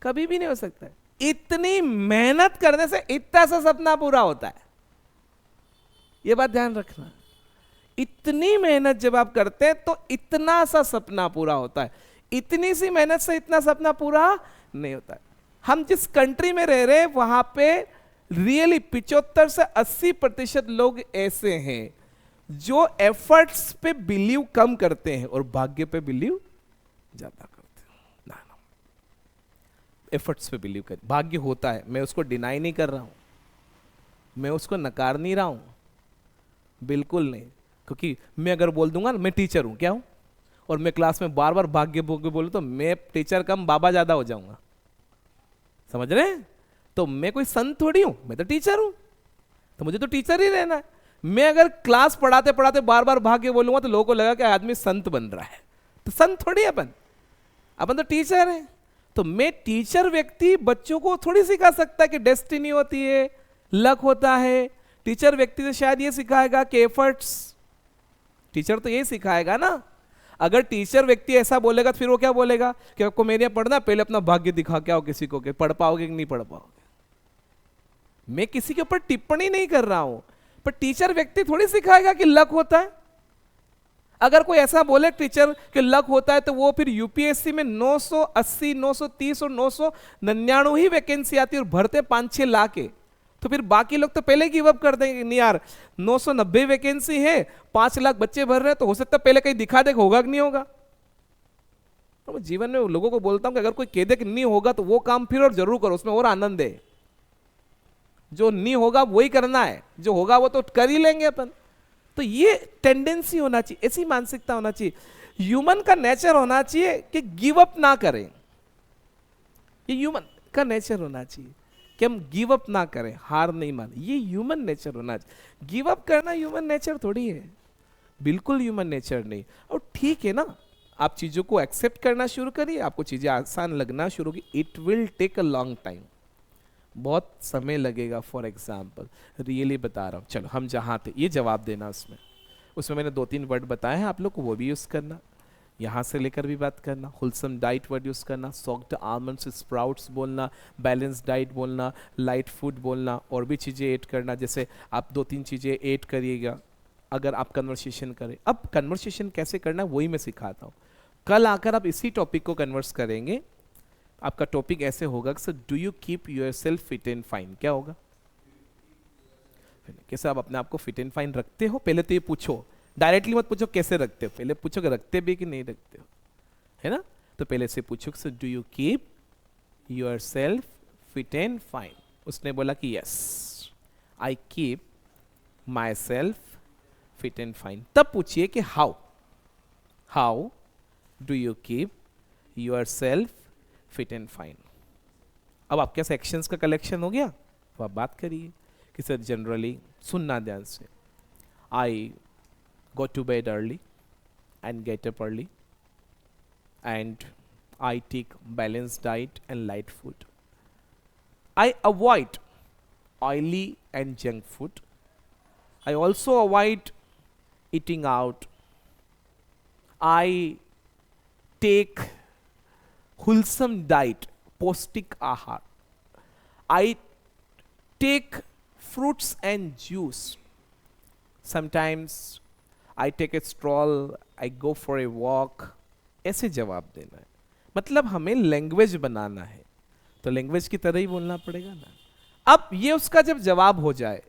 कभी भी नहीं हो सकता है। इतनी मेहनत करने से इतना सा सपना पूरा होता है, यह बात ध्यान रखना। इतनी मेहनत जब आप करते हैं तो इतना सा सपना पूरा होता है। इतनी सी मेहनत से इतना सपना पूरा नहीं होता है। हम जिस कंट्री में रह रहे हैं वहां पे रियली 75 से 80% लोग ऐसे हैं जो एफर्ट्स पे बिलीव कम करते हैं और भाग्य पे बिलीव ज्यादा करते हैं। ना ना, एफर्ट्स पे बिलीव कर, भाग्य होता है, मैं उसको डिनाई नहीं कर रहा हूं, मैं उसको नकार नहीं रहा हूं, बिल्कुल नहीं। क्योंकि मैं अगर बोल दूंगा ना मैं टीचर हूं, क्या हूं, और मैं क्लास में बार बार भाग्य भाग्य बोलूं तो मैं टीचर कम बाबा ज्यादा हो जाऊंगा, समझ रहे हैं? तो मैं कोई संत थोड़ी हूं, मैं तो टीचर हूं, तो मुझे तो टीचर ही रहना है। मैं अगर क्लास पढ़ाते पढ़ाते बार बार भाग्य बोलूंगा तो लोगों को लगा कि आदमी संत बन रहा है, तो संत थोड़ी अपन, अपन तो टीचर है। तो मैं टीचर व्यक्ति बच्चों को थोड़ी सिखा सकता है कि डेस्टिनी होती है, लक होता है। टीचर व्यक्ति से शायद ये सिखाएगा कि एफर्ट्स, टीचर तो ये सिखाएगा ना। अगर टीचर व्यक्ति ऐसा बोलेगा तो फिर वो क्या बोलेगा कि आपको मेरे यहाँ पढ़ना, पहले अपना भाग्य दिखा के आओ किसी को, कि पढ़ पाओगे कि नहीं पढ़ पाओगे। मैं किसी के ऊपर टिप्पणी नहीं कर रहा हूं, पर टीचर व्यक्ति थोड़ी सिखाएगा कि लक होता है। अगर कोई ऐसा बोले टीचर कि लक होता है तो वो फिर यूपीएससी में 980, 930 और 999 ही वैकेंसी आती है और भरते 5-6 लाख है, तो फिर बाकी लोग तो पहले गिव अप कर देंगे, नहीं यार 990 वैकेंसी है, 5 लाख बच्चे भर रहे हैं, तो हो सकता है पहले कहीं दिखा दे होगा कि नहीं होगा। तो मैं जीवन में लोगों को बोलता हूं कि अगर कोई कह दे कि नहीं होगा तो वो काम फिर और जरूर करो, उसमें और आनंद है। जो नहीं होगा वही करना है, जो होगा वो तो कर ही लेंगे अपन। तो ये टेंडेंसी होना चाहिए, ऐसी मानसिकता होना चाहिए, ह्यूमन का नेचर होना चाहिए कि गिव अप ना करें। ये ह्यूमन का नेचर होना चाहिए कि हम गिव अप ना करें, हार नहीं माने, ये ह्यूमन नेचर होना चाहिए। गिव अप करना ह्यूमन नेचर थोड़ी है, बिल्कुल ह्यूमन नेचर नहीं। और ठीक है ना, आप चीजों को एक्सेप्ट करना शुरू करिए, आपको चीजें आसान लगना शुरू की। It will take a long time, बहुत समय लगेगा। फॉर एग्जाम्पल रियली बता रहा हूँ, चलो हम जहाँ थे ये जवाब देना, उसमें मैंने 2-3 वर्ड बताए हैं आप लोग को, वो भी यूज करना, यहाँ से लेकर भी बात करना। होलसम डाइट वर्ड यूज करना, सॉक्ड आलमंड्स स्प्राउट्स बोलना, बैलेंस डाइट बोलना, लाइट फूड बोलना, और भी चीज़ें ऐड करना। जैसे आप 2-3 चीज़ें ऐड करिएगा अगर आप कन्वर्सेशन करें। अब कन्वर्सेशन कैसे करना है वही मैं सिखाता हूँ। कल आकर आप इसी टॉपिक को कन्वर्स करेंगे। आपका टॉपिक ऐसे होगा कि sir do you keep your self fit and fine, क्या होगा? कैसे आप अपने आप को फिट एंड फाइन रखते हो, पहले तो ये पूछो, डायरेक्टली मत पूछो कैसे रखते हो, पहले पूछो कि रखते भी कि नहीं रखते हो, है ना। तो पहले से पूछो so do you keep your self fit and fine. उसने बोला कि yes I keep myself fit and fine. तब पूछिए कि how do you keep your self fit and fine. अब आपके सेक्शंस का कलेक्शन हो गया, तो आप बात करिए कि सर जनरली, सुनना ध्यान से, आई go to bed early and get up early, and I take balanced diet and light food. I avoid oily and junk food. I also avoid eating out. I take wholesome diet, पौष्टिक आहार. I take fruits and juice. Sometimes I take a stroll, I go for a walk. ऐसे जवाब देना है, मतलब हमें लैंग्वेज बनाना है, तो लैंग्वेज की तरह ही बोलना पड़ेगा ना। अब ये उसका जब जवाब हो जाए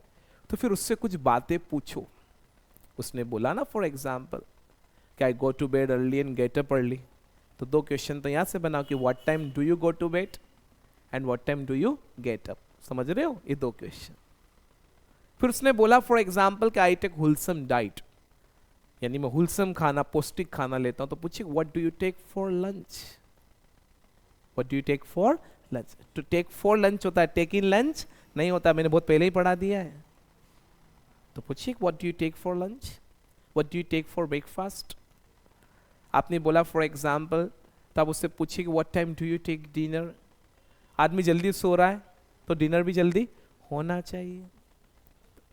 तो फिर उससे कुछ बातें पूछो। उसने बोला ना फॉर एग्जाम्पल कि I go to bed early and get up early, तो दो क्वेश्चन तो यहाँ से बनाओ कि what time do you go to bed and what time do you get up. समझ रहे हो, ये दो क्वेश्चन। फिर उसने बोला फॉर एग्जाम्पल कि आई टेक होलसम डाइट, यानी मैं होलसम खाना, पौष्टिक खाना लेता हूं, तो पूछिए what do you take for lunch, what do you take for lunch. To take for lunch होता है, टेक इन लंच नहीं होता, मैंने बहुत पहले ही पढ़ा दिया है। तो पूछिए what do you take for lunch, what do you take for breakfast. आपने बोला फॉर एग्जाम्पल, तब उससे पूछिए कि what time do you take dinner. आदमी जल्दी सो रहा है तो डिनर भी जल्दी होना चाहिए।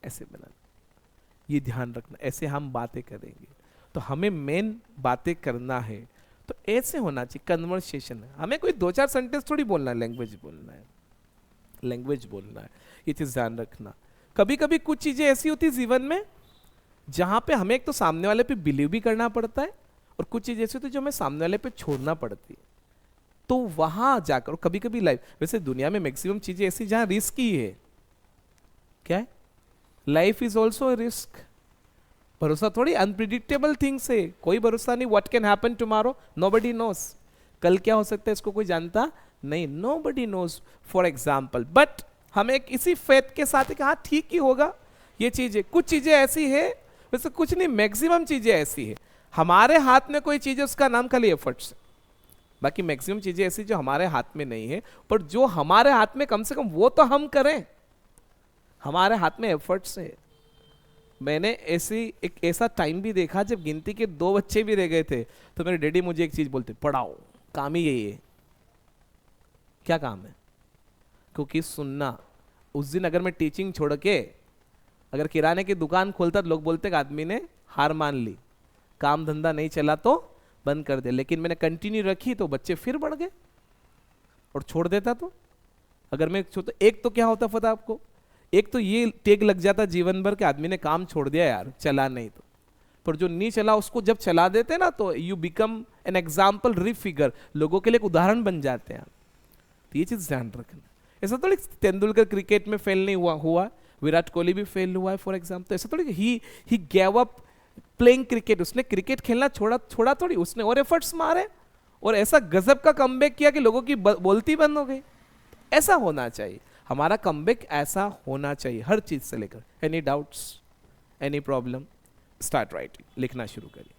ऐसे बना, ये ध्यान रखना, ऐसे हम बातें करेंगे तो हमें मेन बातें करना है, तो ऐसे होना चाहिए कन्वर्सेशन है। हमें कोई दो चार सेंटेंस थोड़ी बोलना है, लैंग्वेज बोलना है, लैंग्वेज बोलना है, ये चीज ध्यान रखना। कभी कभी कुछ चीजें ऐसी होती है जीवन में जहां पे हमें एक तो सामने वाले पे बिलीव भी करना पड़ता है, और कुछ चीजें ऐसी होती है जो हमें सामने वाले पे छोड़ना पड़ती है। तो वहां जाकर कभी कभी लाइफ, वैसे दुनिया में मैक्सिमम चीजें ऐसी जहां रिस्क ही है, क्या है, लाइफ इज ऑल्सो रिस्क। भरोसा थोड़ी, अनप्रिडिक्टेबल थिंग्स है, कोई भरोसा नहीं, what can happen tomorrow nobody nose. कल क्या हो सकता है इसको कोई जानता नहीं, nobody nose for example. But हमें इसी फेथ के साथ कि हाँ ठीक ही होगा ये चीजें। कुछ चीजें ऐसी है, वैसे कुछ नहीं, मैक्सिमम चीजें ऐसी है हमारे हाथ में कोई चीज है उसका नाम खाली एफर्ट्स है। बाकी मैक्सिमम चीजें ऐसी जो हमारे हाथ में नहीं है, पर जो हमारे हाथ में कम से कम वो तो हम करें, हमारे हाथ में एफर्ट्स है। मैंने एक ऐसा टाइम भी देखा जब गिनती के 2 बच्चे भी रह गए थे, तो मेरे डैडी मुझे एक चीज बोलते, पढ़ाओ, काम ही यही है। क्या काम है? क्योंकि सुनना। उस दिन अगर मैं टीचिंग छोड़ के अगर किराने की दुकान खोलता तो लोग बोलते कि आदमी ने हार मान ली, काम धंधा नहीं चला तो बंद कर दे। लेकिन मैंने कंटिन्यू रखी तो बच्चे फिर बढ़ गए, और छोड़ देता तो अगर मैं तो एक तो क्या होता पता आपको, एक तो ये टेक लग जाता जीवन भर के आदमी ने काम छोड़ दिया यार, चला नहीं तो। पर जो नहीं चला उसको जब चला देते ना, तो यू बिकम एन एग्जाम्पल रिफिगर, लोगों के लिए एक उदाहरण बन जाते हैं। तो ये चीज ध्यान रखना। ऐसा थोड़ी तेंदुलकर क्रिकेट में फेल नहीं हुआ, विराट कोहली भी फेल हुआ है फॉर एग्जाम्पल। ऐसा थोड़ी ही गैव अप प्लेइंग क्रिकेट, उसने क्रिकेट खेलना छोड़ा थोड़ी, उसने और एफर्ट्स मारे और ऐसा गजब का कमबैक किया कि लोगों की बोलती बंद हो गई। ऐसा होना चाहिए, हमारा कमबैक ऐसा होना चाहिए हर चीज से लेकर। Any doubts, any problem, start writing, लिखना शुरू करिए।